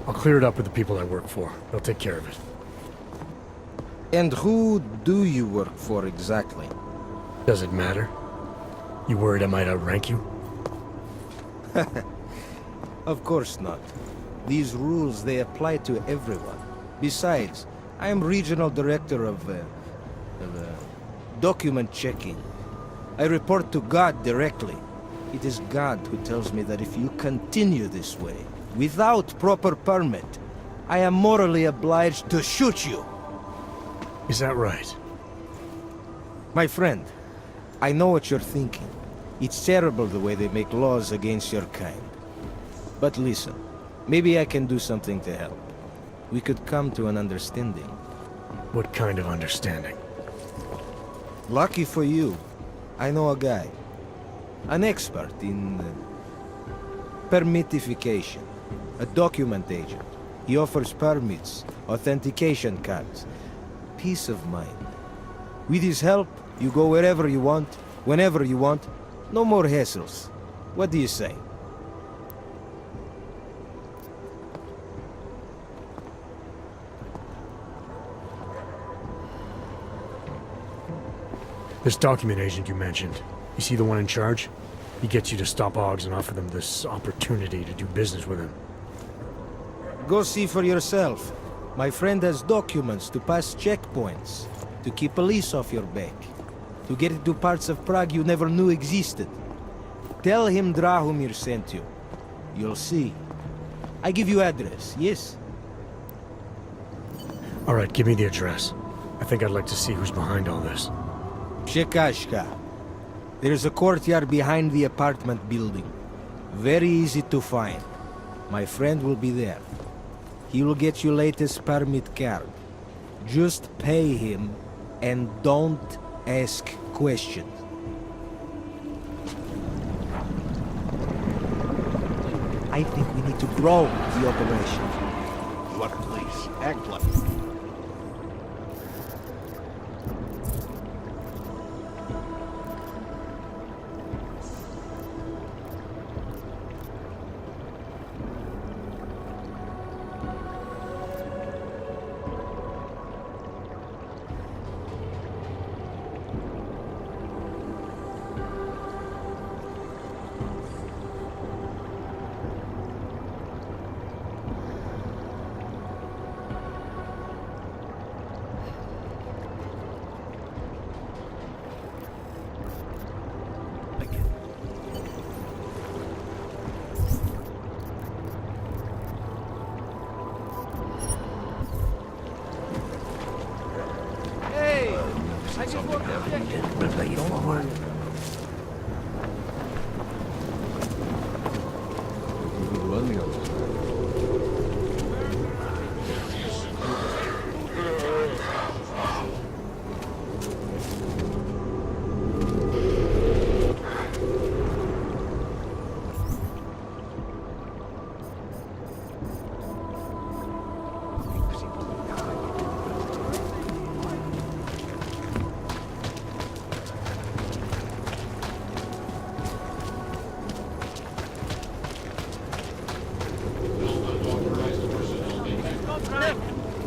I'll clear it up with the people I work for. They'll take care of it. And who do you work for exactly? Does it matter? You worried I might outrank you? Of course not. These rules, they apply to everyone. Besides, I am regional director of document checking. I report to God directly. It is God who tells me that if you continue this way, without proper permit, I am morally obliged to shoot you. Is that right? My friend, I know what you're thinking. It's terrible the way they make laws against your kind. But listen, maybe I can do something to help. We could come to an understanding. What kind of understanding? Lucky for you, I know a guy. An expert in permitification. A document agent. He offers permits, authentication cards. Peace of mind. With his help, you go wherever you want, whenever you want. No more hassles. What do you say? This document agent you mentioned, you see the one in charge? He gets you to stop OGs and offer them this opportunity to do business with him. Go see for yourself. My friend has documents to pass checkpoints, to keep police off your back, to get into parts of Prague you never knew existed. Tell him Drahomir sent you. You'll see. I give you address, yes? All right, give me the address. I think I'd like to see who's behind all this. Shekashka. There's a courtyard behind the apartment building. Very easy to find. My friend will be there. He will get you latest permit card. Just pay him and don't ask questions. I think we need to grow the operation. You are police. Act like.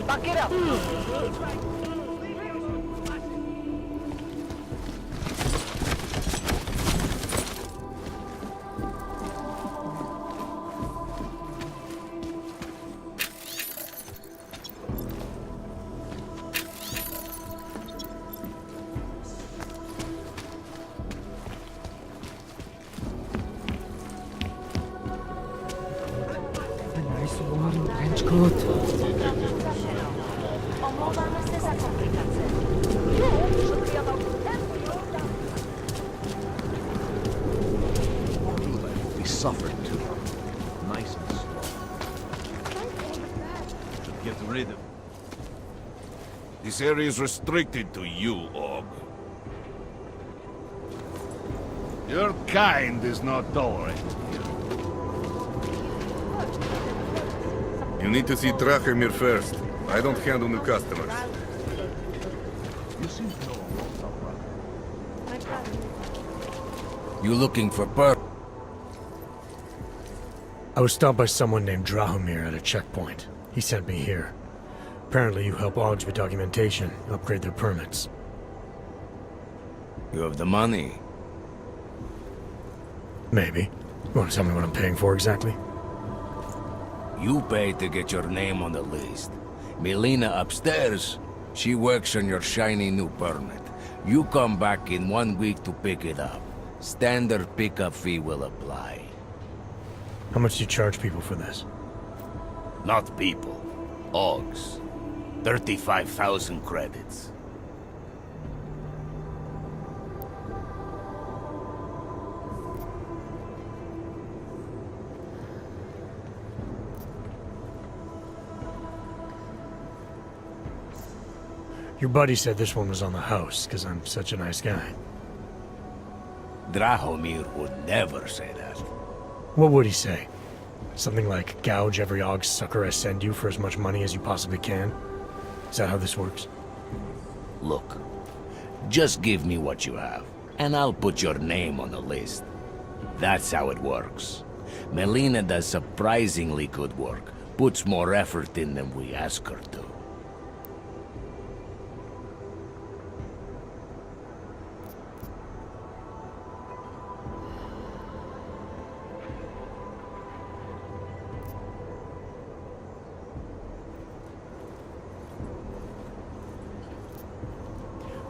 Back it up! Nice warm trench coat. We suffered too. Nice and slow. Should get rid of. This area is restricted to you, Og. Your kind is not tolerated here. You need to see Drachemir first. I don't handle new customers. You seem to know a lot about. You looking for per? I was stopped by someone named Drahomir at a checkpoint. He sent me here. Apparently you help Augs with documentation, upgrade their permits. You have the money. Maybe. You want to tell me what I'm paying for exactly? You pay to get your name on the list. Melina upstairs, she works on your shiny new permit. You come back in 1 week to pick it up. Standard pickup fee will apply. How much do you charge people for this? Not people. Augs. 35,000 credits. Your buddy said this one was on the house, because I'm such a nice guy. Drahomir would never say that. What would he say? Something like, gouge every Aug sucker I send you for as much money as you possibly can? Is that how this works? Look, just give me what you have, and I'll put your name on the list. That's how it works. Melina does surprisingly good work, puts more effort in than we ask her to.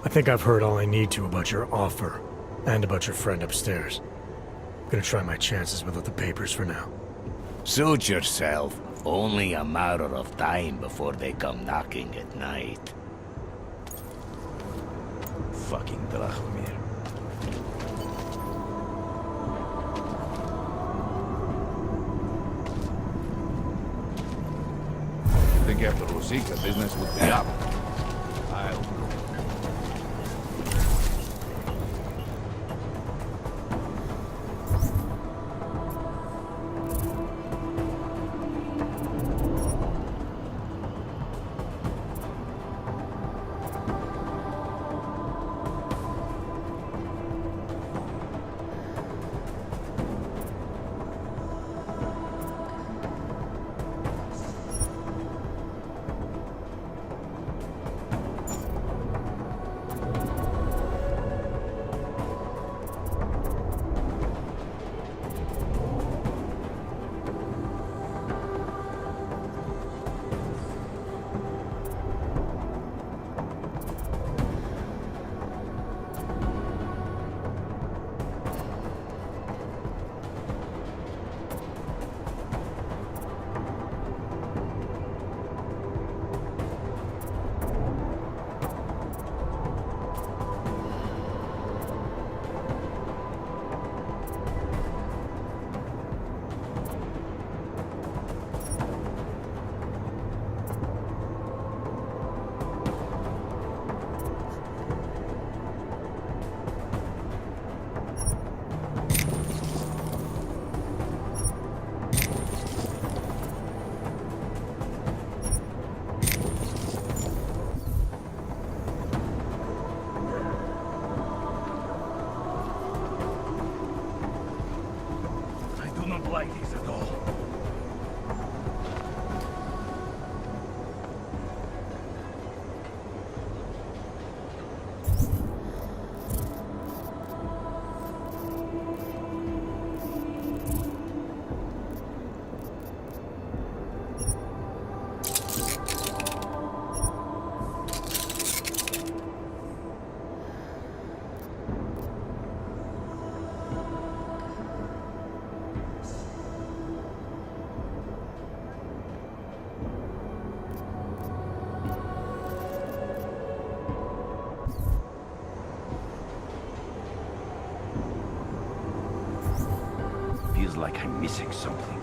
I think I've heard all I need to about your offer, and about your friend upstairs. I'm gonna try my chances without the papers for now. Suit yourself. Only a matter of time before they come knocking at night. Fucking Drahomir. I think after Rosika, business would be up. don't like these at all. Feels like I'm missing something.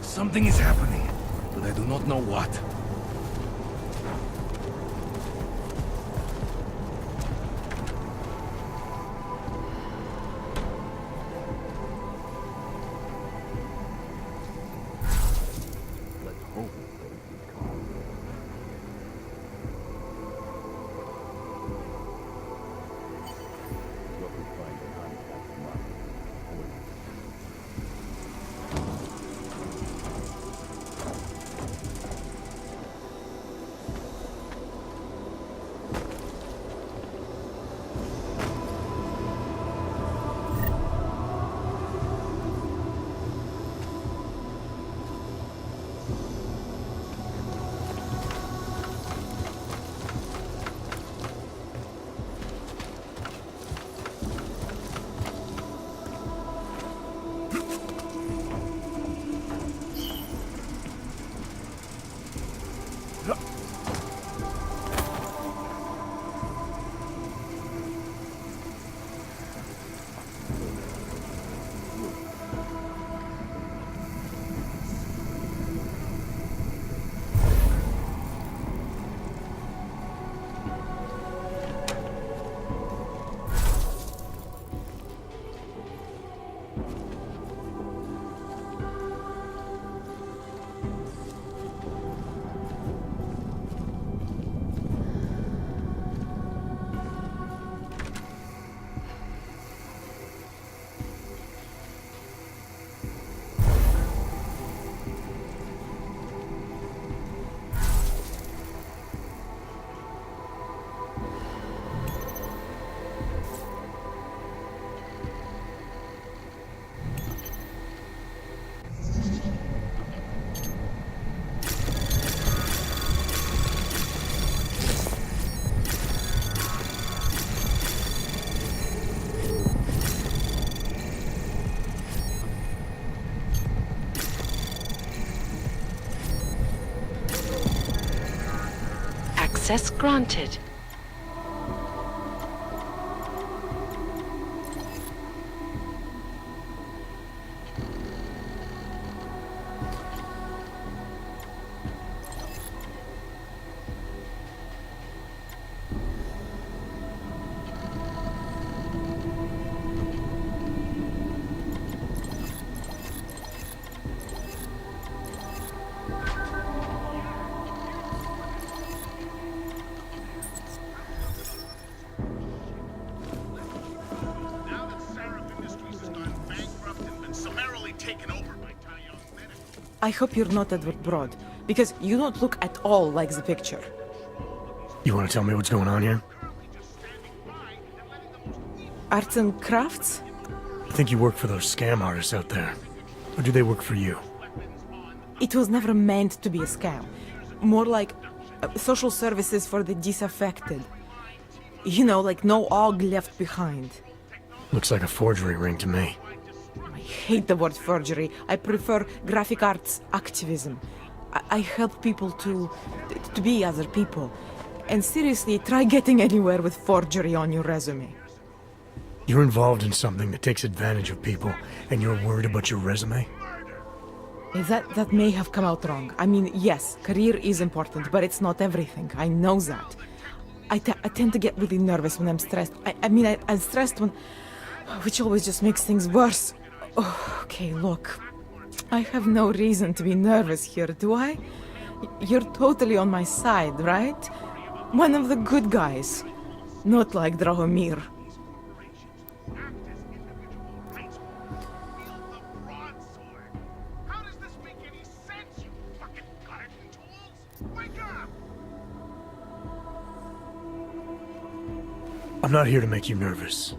Something is happening, but I do not know what. Let's hope it's calm. What we find in contact tomorrow. Access granted. I hope you're not Edward Broad, because you don't look at all like the picture. You want to tell me what's going on here? Arts and crafts? You think you work for those scam artists out there? Or do they work for you? It was never meant to be a scam. More like social services for the disaffected. You know, like no og left behind. Looks like a forgery ring to me. hate the word forgery. I prefer graphic arts activism. I help people to be other people. And seriously, try getting anywhere with forgery on your resume. You're involved in something that takes advantage of people, and you're worried about your resume? That may have come out wrong. I mean, yes, career is important, but it's not everything. I know that. I tend to get really nervous when I'm stressed. I'm stressed when... which always just makes things worse. Oh, okay, look. I have no reason to be nervous here, do I? You're totally on my side, right? One of the good guys. Not like Drahomir. I'm not here to make you nervous.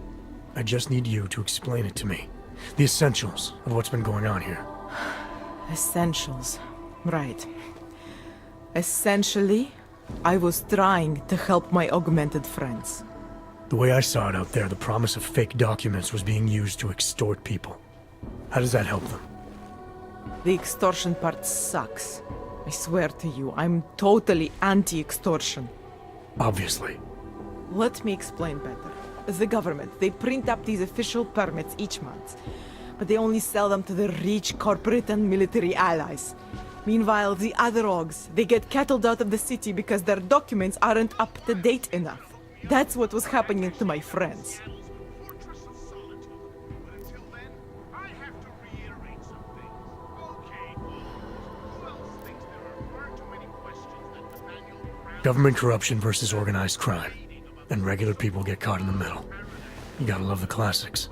I just need you to explain it to me. The essentials of what's been going on here. Essentials. Right. Essentially, I was trying to help my augmented friends. The way I saw it out there, the promise of fake documents was being used to extort people. How does that help them? The extortion part sucks. I swear to you, I'm totally anti-extortion. Obviously. Let me explain better. The government, they print up these official permits each month, but they only sell them to the rich corporate and military allies. Meanwhile, the other Augs, they get cattled out of the city because their documents aren't up to date enough. That's what was happening to my friends. Government corruption versus organized crime. And regular people get caught in the middle. You gotta love the classics.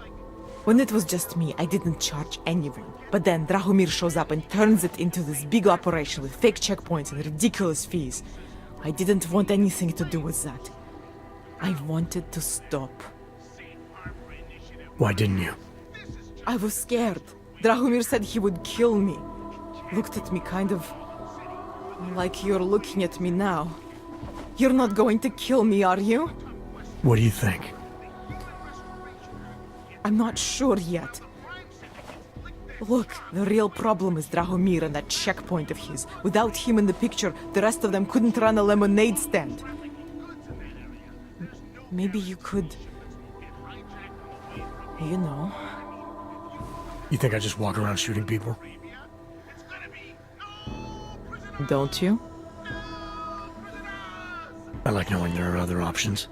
When it was just me, I didn't charge anyone. But then Drahomir shows up and turns it into this big operation with fake checkpoints and ridiculous fees. I didn't want anything to do with that. I wanted to stop. Why didn't you? I was scared. Drahomir said he would kill me. Looked at me kind of... like you're looking at me now. You're not going to kill me, are you? What do you think? I'm not sure yet. Look, the real problem is Drahomir and that checkpoint of his. Without him in the picture, the rest of them couldn't run a lemonade stand. Maybe you could... you know... You think I just walk around shooting people? Don't you? I like knowing there are other options.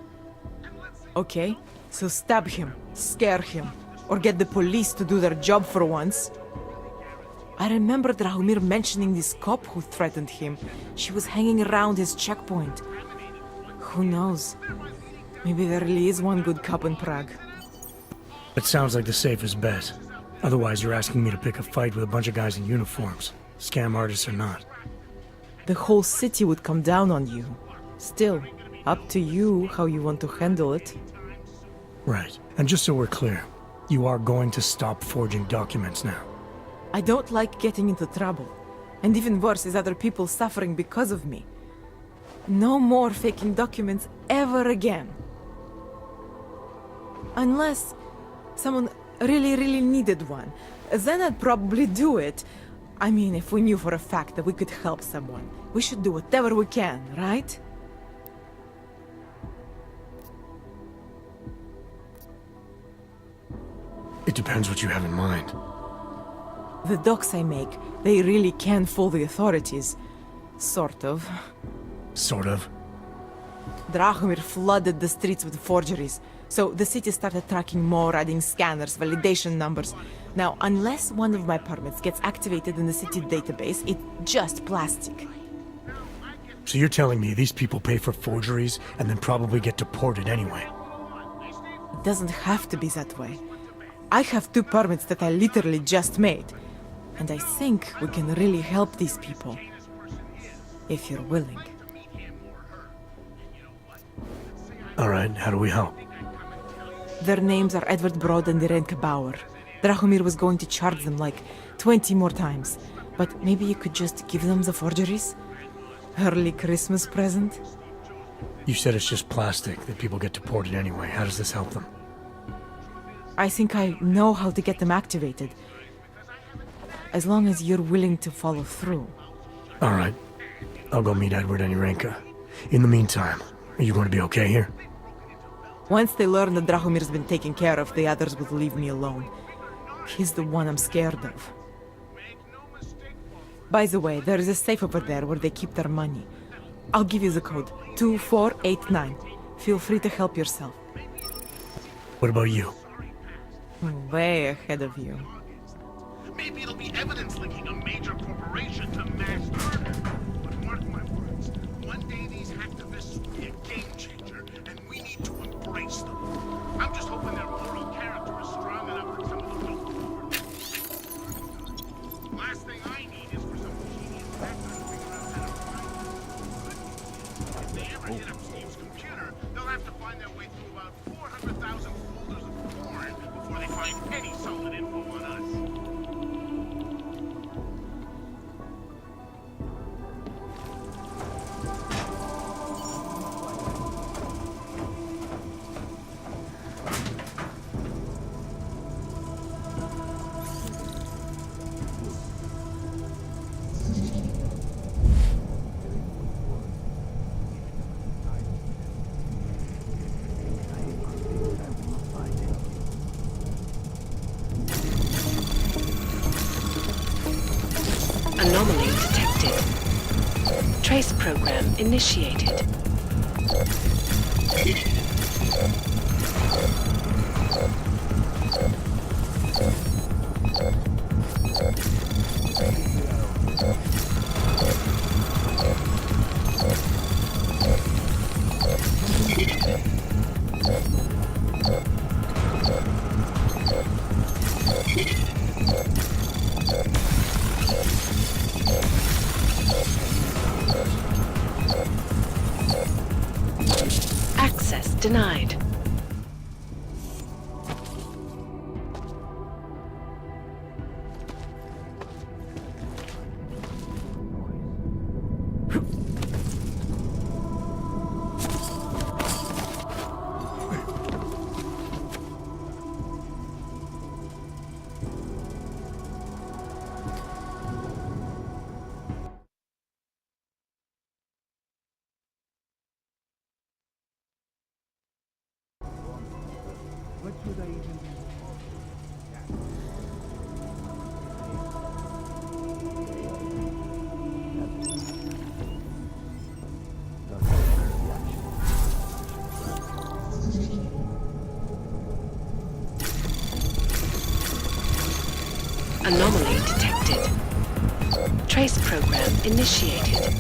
Okay, so stab him, scare him, or get the police to do their job for once. I remember Drahomir mentioning this cop who threatened him. She was hanging around his checkpoint. Who knows? Maybe there really is one good cop in Prague. It sounds like the safest bet. Otherwise, you're asking me to pick a fight with a bunch of guys in uniforms, scam artists or not. The whole city would come down on you. Still, up to you how you want to handle it. Right. And just so we're clear, you are going to stop forging documents now. I don't like getting into trouble. And even worse is other people suffering because of me. No more faking documents ever again. Unless someone really needed one. Then I'd probably do it. I mean, if we knew for a fact that we could help someone. We should do whatever we can, right? It depends what you have in mind. The docs I make, they really can fool the authorities. Sort of. Sort of? Drahomir flooded the streets with forgeries, so the city started tracking more, adding scanners, validation numbers. Now, unless one of my permits gets activated in the city database, it's just plastic. So you're telling me these people pay for forgeries and then probably get deported anyway? It doesn't have to be that way. I have 2 permits that I literally just made. And I think we can really help these people. If you're willing. Alright, how do we help? Their names are Edward Broad and Irenka Bauer. Drahomir was going to charge them like 20 more times. But maybe you could just give them the forgeries? Early Christmas present? You said it's just plastic, that people get deported anyway. How does this help them? I think I know how to get them activated. as long as you're willing to follow through. All right. I'll go meet Edward and Urenka. In the meantime, are you going to be okay here? Once they learn that Drahomir's been taken care of, the others will leave me alone. He's the one I'm scared of. By the way, there is a safe over there where they keep their money. I'll give you the code. 2489. Feel free to help yourself. What about you? Way ahead of you. Maybe it'll be evidence linking a major corporation to mass murder. But mark my words, one day these hacktivists will be a game changer, and we need to embrace them. I'm just hoping their moral character is strong enough that some of them don't. Last thing I need is for some genius hacker to figure out how to find them. If they ever hit up Steve's computer, they'll have to find their way through about 400,000 folders of porn before they find any solid info on us. Anomaly detected. Trace program initiated. Access denied. Anomaly detected. Trace program initiated.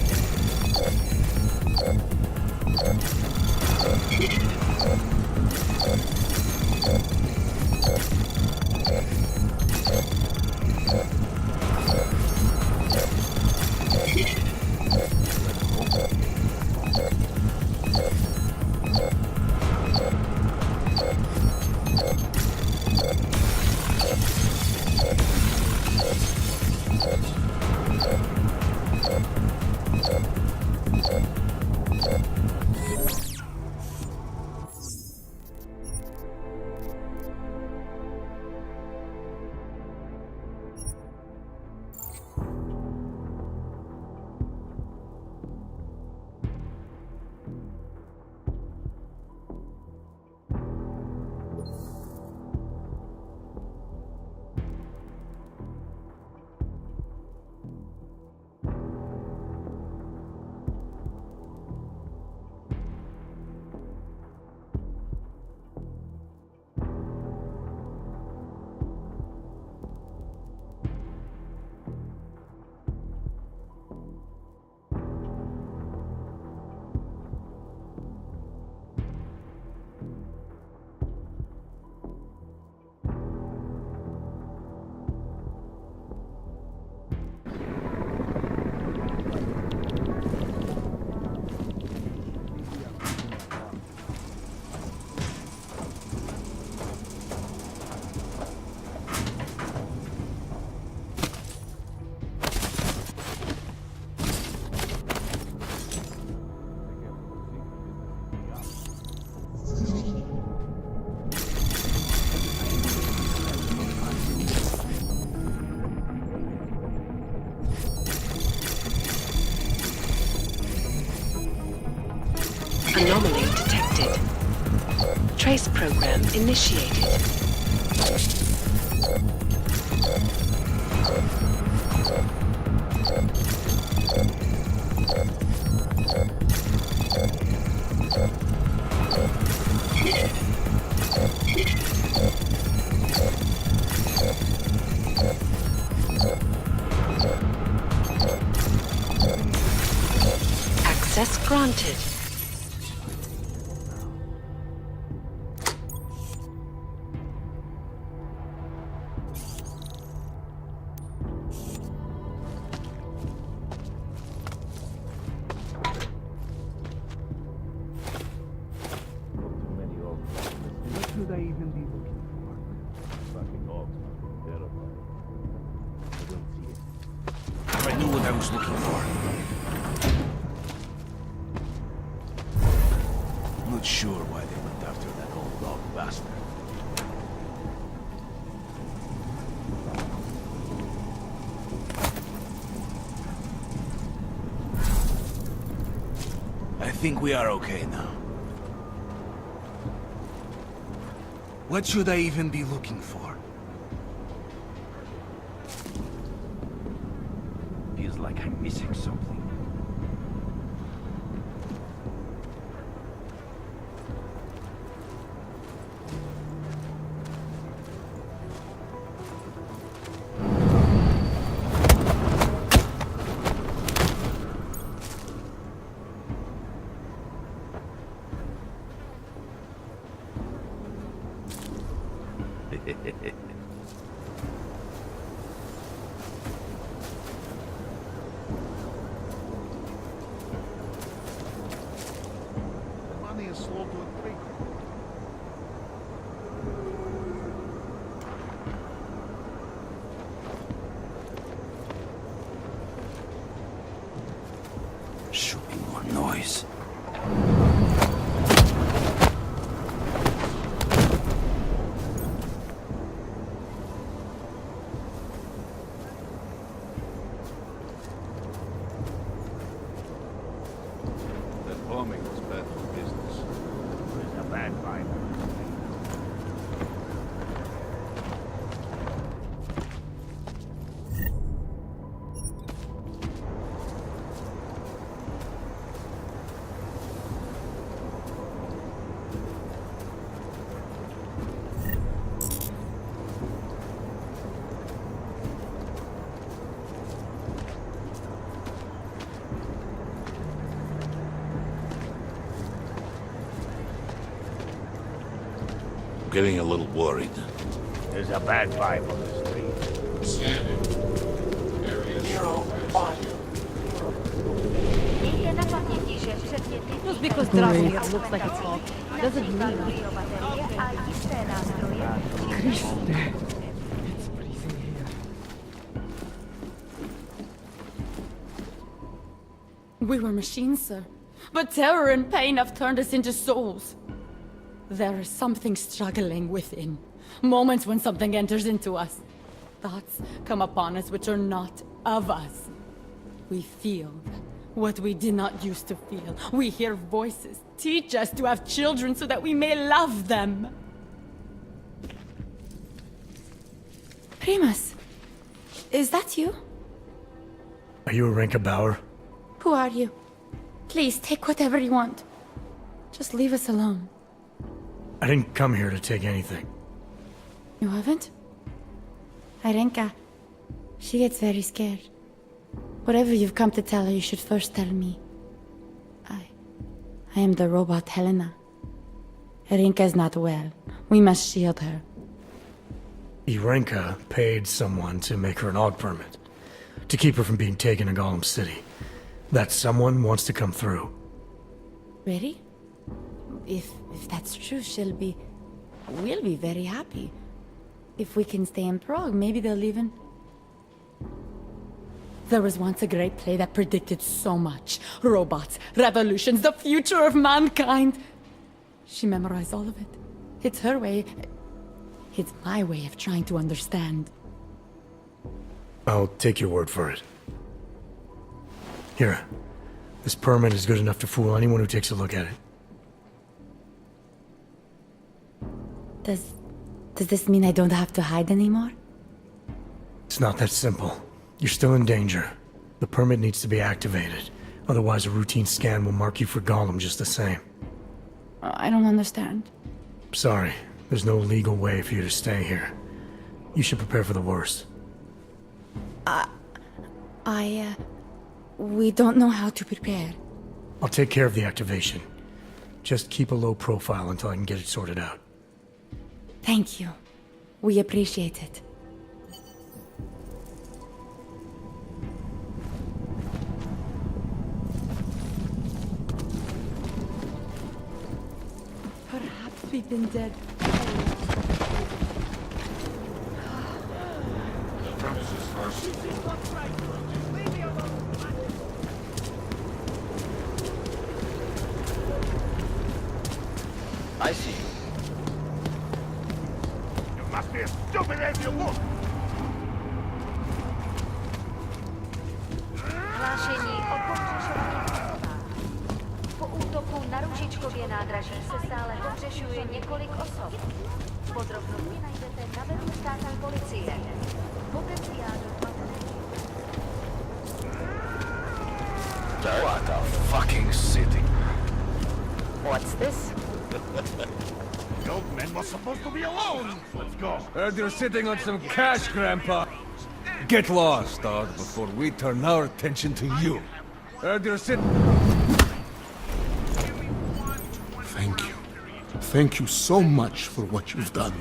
program initiated. Access granted. What should I even be looking for? Fucking dogs must be terrified. I don't see it. If I knew what I was looking for. I'm not sure why they went after that old dog bastard. I think we are okay now. What should I even be looking for? Feels like I'm missing something. Money is slow to agree. Should be more noise. That bombing was bad for business. It's a bad vibe. I'm getting a little worried. There's a bad vibe on the street. Just because Dragomir looks like it's off doesn't mean... Christ. It's freezing here. We were machines, sir. But terror and pain have turned us into souls. There is something struggling within. Moments when something enters into us. Thoughts come upon us which are not of us. We feel what we did not used to feel. We hear voices teach us to have children so that we may love them. Primus, is that you? Are you Arinka Bauer? Who are you? Please, take whatever you want. Just leave us alone. I didn't come here to take anything. You haven't? Arenka, she gets very scared. Whatever you've come to tell her, you should first tell me. I am the robot Helena. Arenka is not well. We must shield her. Irenka paid someone to make her an AUG permit. To keep her from being taken to Golem City. That someone wants to come through. Really? If that's true, we'll be very happy. If we can stay in Prague, maybe they'll even... There was once a great play that predicted so much. Robots, revolutions, the future of mankind. She memorized all of it. It's her way. It's my way of trying to understand. I'll take your word for it. Here. This permit is good enough to fool anyone who takes a look at it. Does this mean I don't have to hide anymore? It's not that simple. You're still in danger. The permit needs to be activated. Otherwise, a routine scan will mark you for Gollum just the same. I don't understand. Sorry, there's no legal way for you to stay here. You should prepare for the worst. We don't know how to prepare. I'll take care of the activation. Just keep a low profile until I can get it sorted out. Thank you. We appreciate it. Perhaps we've been dead. I see. You must be as stupid as you look! Hlášení o pohřešování. Po útoku na Ružičkově nádraží se stále pohřešuje několik osob. Podrobnosti najdete na webu státní policie. Potenciál What a fucking city. What's this? The old man was supposed to be alone! Let's go! Heard you're sitting on some cash, Grandpa. Get lost, dog, before we turn our attention to you. Heard you're sitting... Thank you. Thank you so much for what you've done.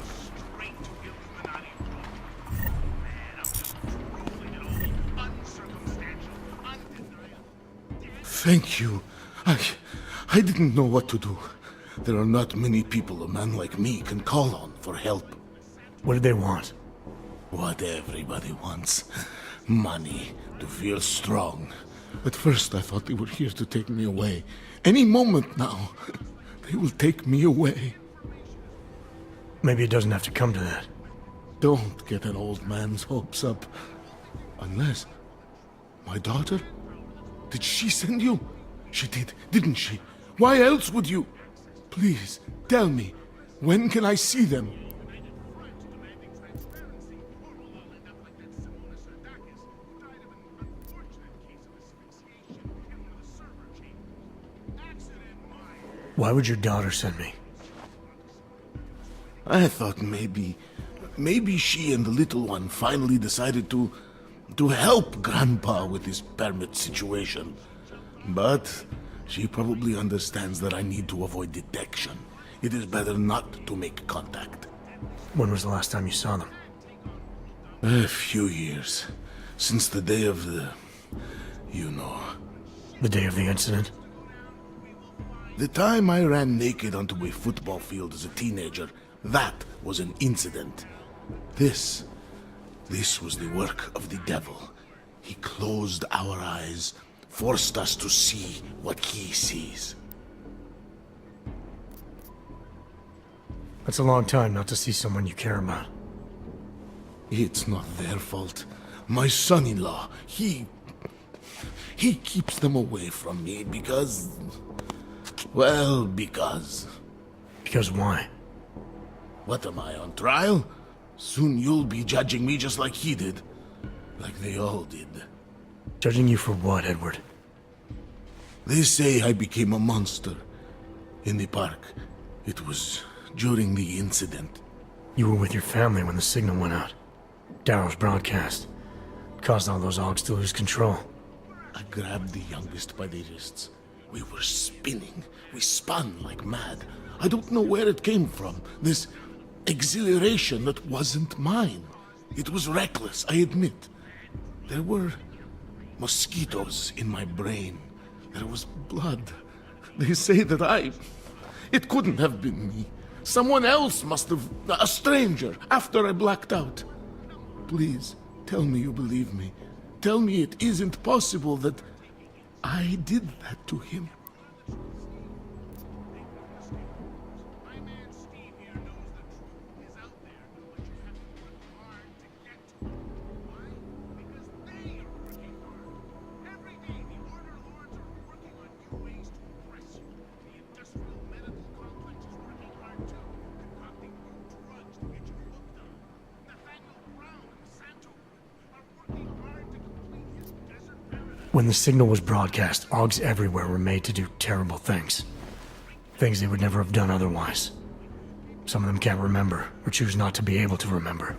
Thank you. I didn't know what to do. There are not many people a man like me can call on for help. What did they want? What everybody wants. Money, to feel strong. At first I thought they were here to take me away. Any moment now, they will take me away. Maybe it doesn't have to come to that. Don't get an old man's hopes up. Unless... My daughter? Did she send you? She did, didn't she? Why else would you? Please, tell me, when can I see them? Why would your daughter send me? I thought maybe she and the little one finally decided to help Grandpa with his permit situation. But she probably understands that I need to avoid detection. It is better not to make contact. When was the last time you saw them? A few years. Since the day of the... you know. The day of the incident? The time I ran naked onto a football field as a teenager, that was an incident. This was the work of the devil. He closed our eyes, forced us to see what he sees. That's a long time not to see someone you care about. It's not their fault. My son-in-law, he keeps them away from me because... well, because... Because why? What am I, on trial? Soon you'll be judging me just like he did. Like they all did. Judging you for what, Edward? They say I became a monster. In the park. It was during the incident. You were with your family when the signal went out. Darrow's broadcast. It caused all those Augs to lose control. I grabbed the youngest by the wrists. We were spinning. We spun like mad. I don't know where it came from. This exhilaration that wasn't mine. It was reckless, I admit. There were mosquitoes in my brain. There was blood. They say that it couldn't have been me. Someone else must have... a stranger, after I blacked out. Please, tell me you believe me. Tell me it isn't possible that I did that to him. When the signal was broadcast, Augs everywhere were made to do terrible things. Things they would never have done otherwise. Some of them can't remember, or choose not to be able to remember.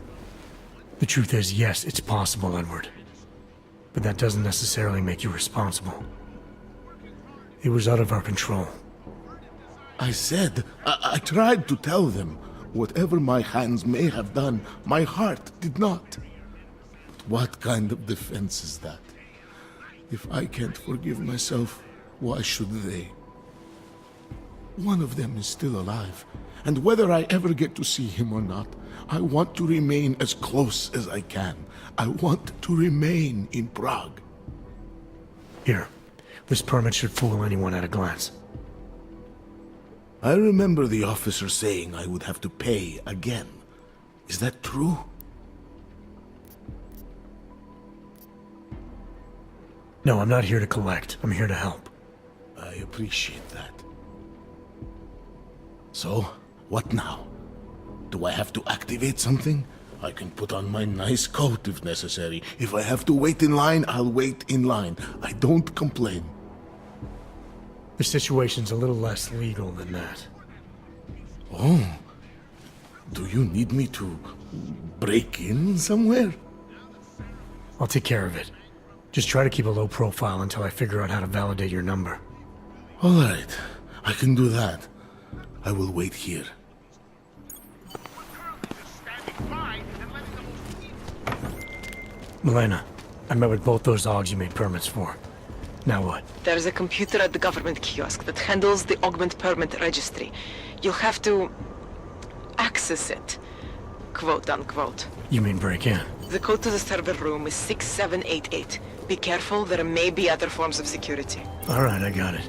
The truth is, yes, it's possible, Edward. But that doesn't necessarily make you responsible. It was out of our control. I said, I tried to tell them. Whatever my hands may have done, my heart did not. But what kind of defense is that? If I can't forgive myself, why should they? One of them is still alive, and whether I ever get to see him or not, I want to remain as close as I can. I want to remain in Prague. Here, this permit should fool anyone at a glance. I remember the officer saying I would have to pay again. Is that true? No, I'm not here to collect. I'm here to help. I appreciate that. So, what now? Do I have to activate something? I can put on my nice coat if necessary. If I have to wait in line, I'll wait in line. I don't complain. The situation's a little less legal than that. Oh. Do you need me to break in somewhere? I'll take care of it. Just try to keep a low profile until I figure out how to validate your number. All right. I can do that. I will wait here. Milena, I met with both those Augs you made permits for. Now what? There's a computer at the government kiosk that handles the augment permit registry. You'll have to access it, quote unquote. You mean break in? The code to the server room is 6788. Be careful, there may be other forms of security. All right, I got it.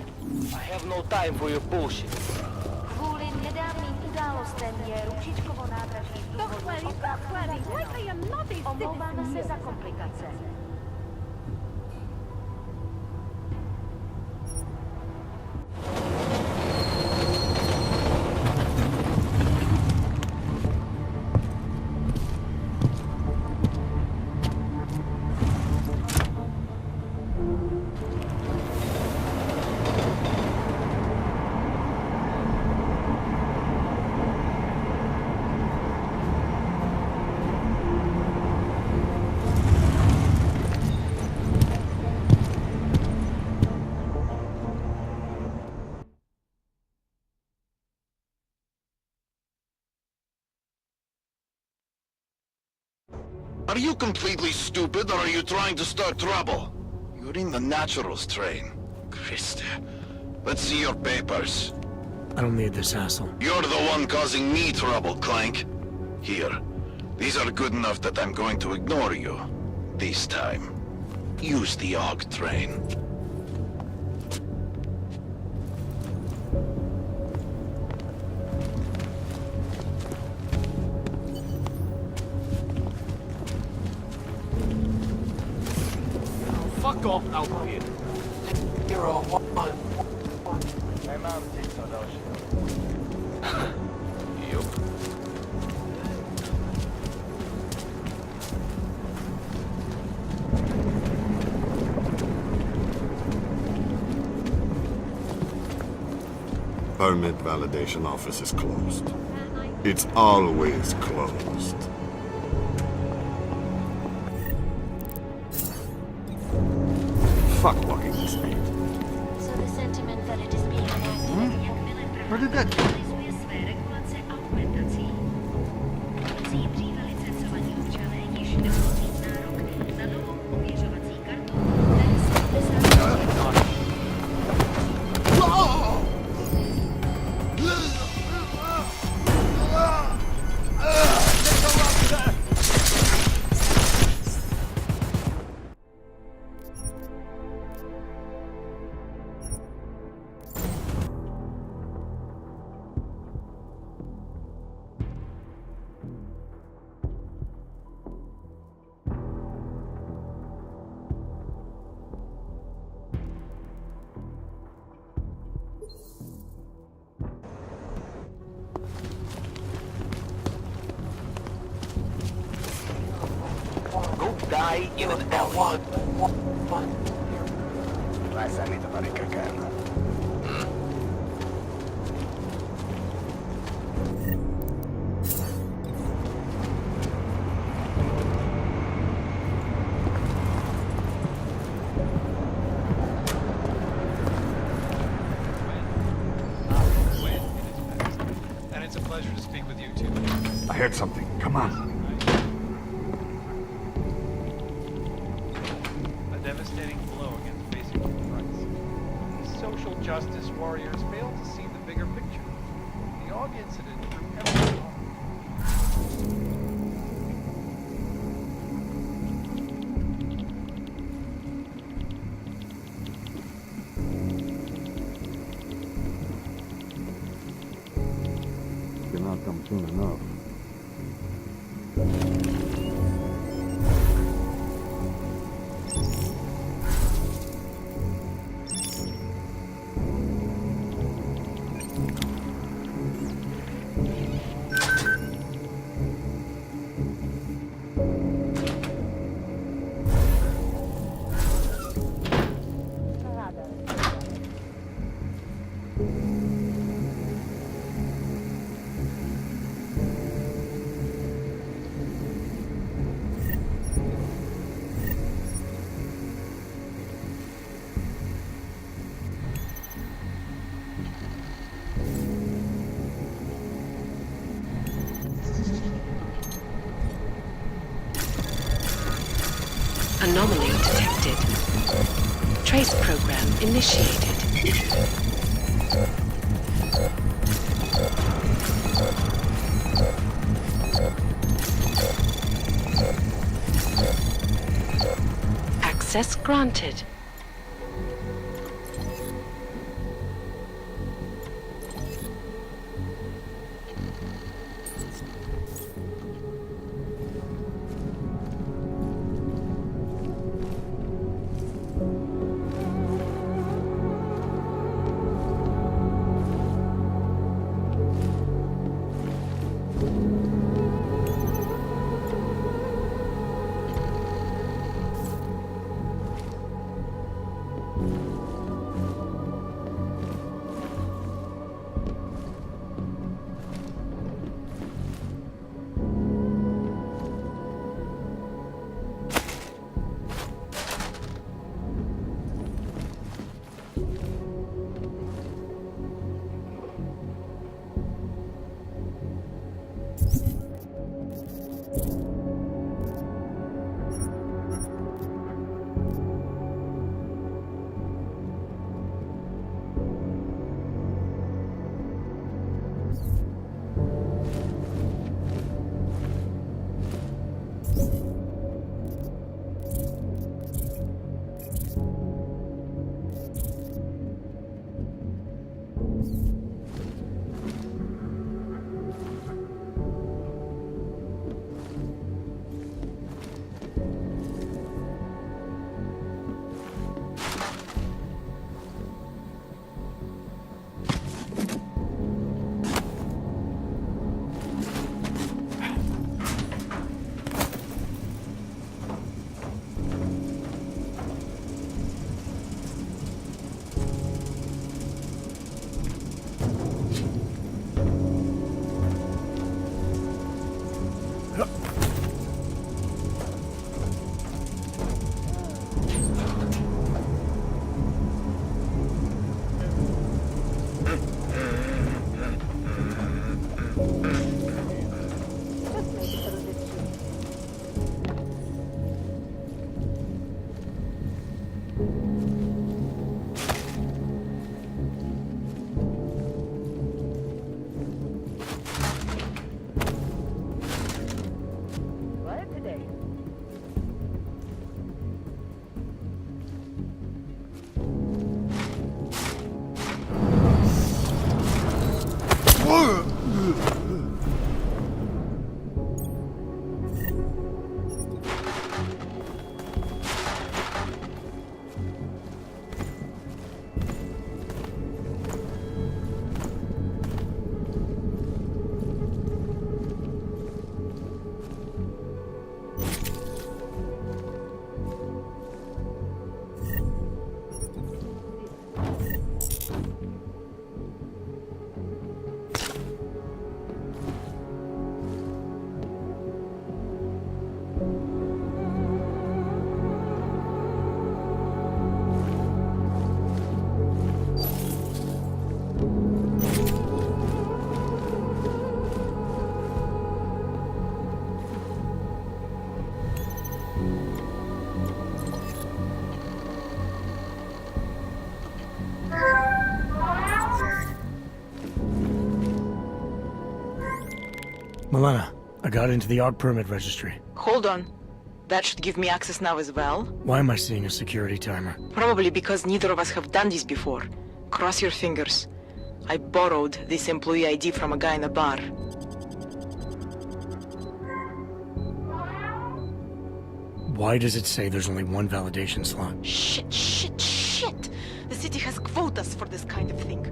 I have no time for your bullshit. Kvůli nedávným událostem je Růžičkovo nádraží v důvodu Omlouváme se za komplikace. Are you completely stupid, or are you trying to start trouble? You're in the Naturals train. Christ. Let's see your papers. I don't need this hassle. You're the one causing me trouble, Clank. Here. These are good enough that I'm going to ignore you. This time. Use the AUG train. Fuck off out here. You're all one. Permit validation office is closed. It's always closed. Fuck walking this speed. So the sentiment that it is being enacted. Where did that come from? Go die in an alley. Pásame tu barricacano. And it's a pleasure to speak with you too. I heard something. Come on. A devastating blow against basic human rights. These social justice warriors fail to see the bigger picture. The Og incident threw everything off. Cannot come soon enough. Anomaly detected. Trace program initiated. Access granted. Milena, I got into the AUG permit registry. Hold on. That should give me access now as well. Why am I seeing a security timer? Probably because neither of us have done this before. Cross your fingers. I borrowed this employee ID from a guy in a bar. Why does it say there's only one validation slot? Shit! The city has quotas for this kind of thing.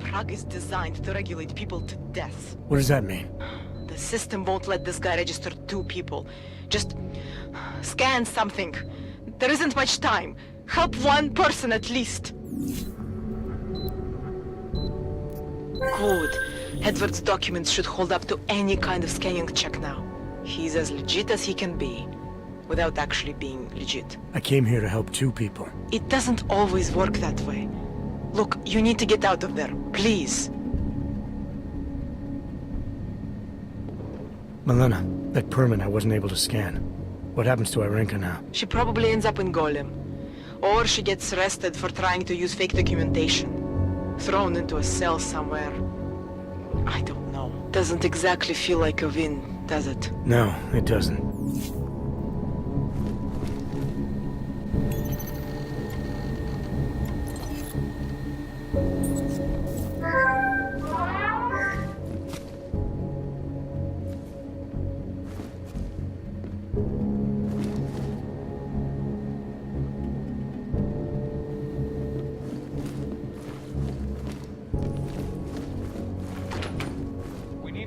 Prague is designed to regulate people to death. What does that mean? The system won't let this guy register 2 people. Just scan something. There isn't much time. Help one person at least. Good. Edward's documents should hold up to any kind of scanning check now. He's as legit as he can be, without actually being legit. I came here to help 2 people. It doesn't always work that way. Look, you need to get out of there, please. Milena, that permit I wasn't able to scan. What happens to Irenka now? She probably ends up in Golem. Or she gets arrested for trying to use fake documentation. Thrown into a cell somewhere. I don't know. Doesn't exactly feel like a win, does it? No, it doesn't.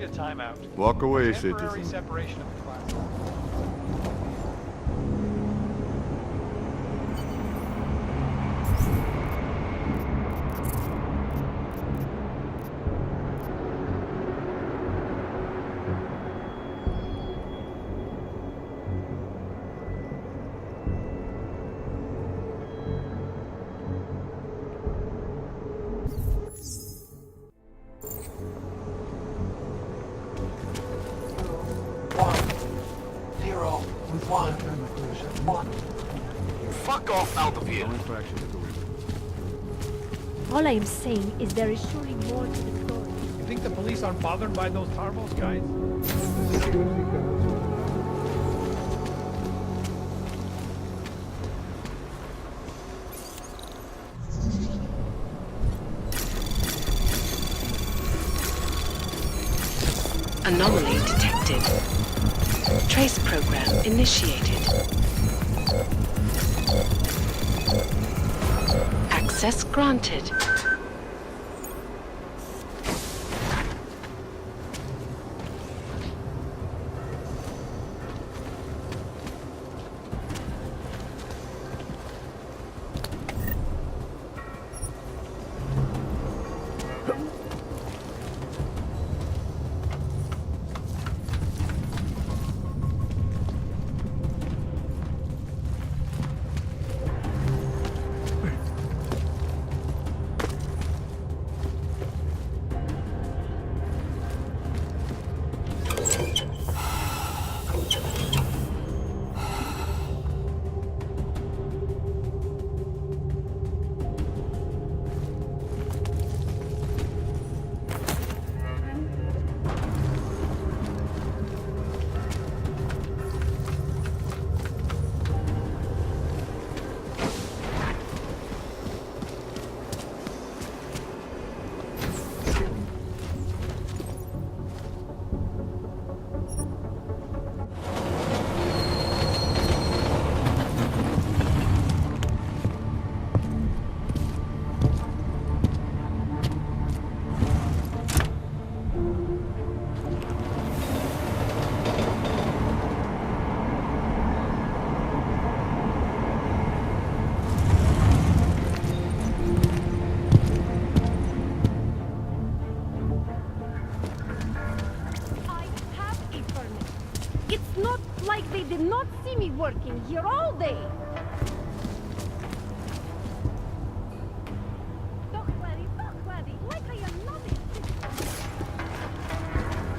Timeout. Walk away, Temporary citizen. separation of the class. Fuck off out of here! All I am saying is there is surely more to the story. You think the police aren't bothered by those Tarvos guys? Anomaly detected. Trace program initiated. Access granted. They did not see me working here all day. Like I am not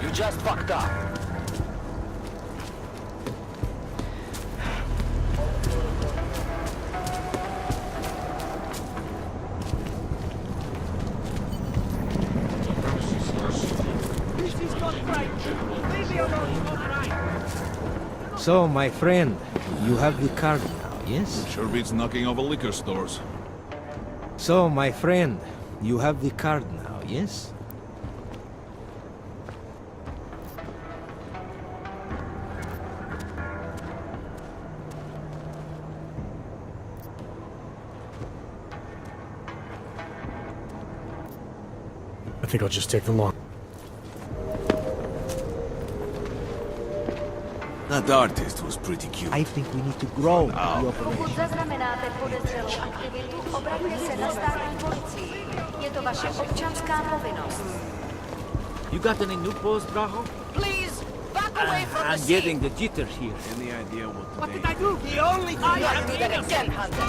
You just fucked up. This is not right. This So, my friend, you have the card now, yes? Sure beats knocking over liquor stores. So, my friend, you have the card now, yes? I think I'll just take the long. That artist was pretty cute. I think we need to grow the Pokud operation. zaznamenáte podezřelou aktivitu, obraťte se na státní policii. Je to vaše občanská povinnost. You got any new pose, Brajo? Please, back away from the I'm scene. getting the jitters here. Any idea what What did I do? The only thing I do that again, Hunter.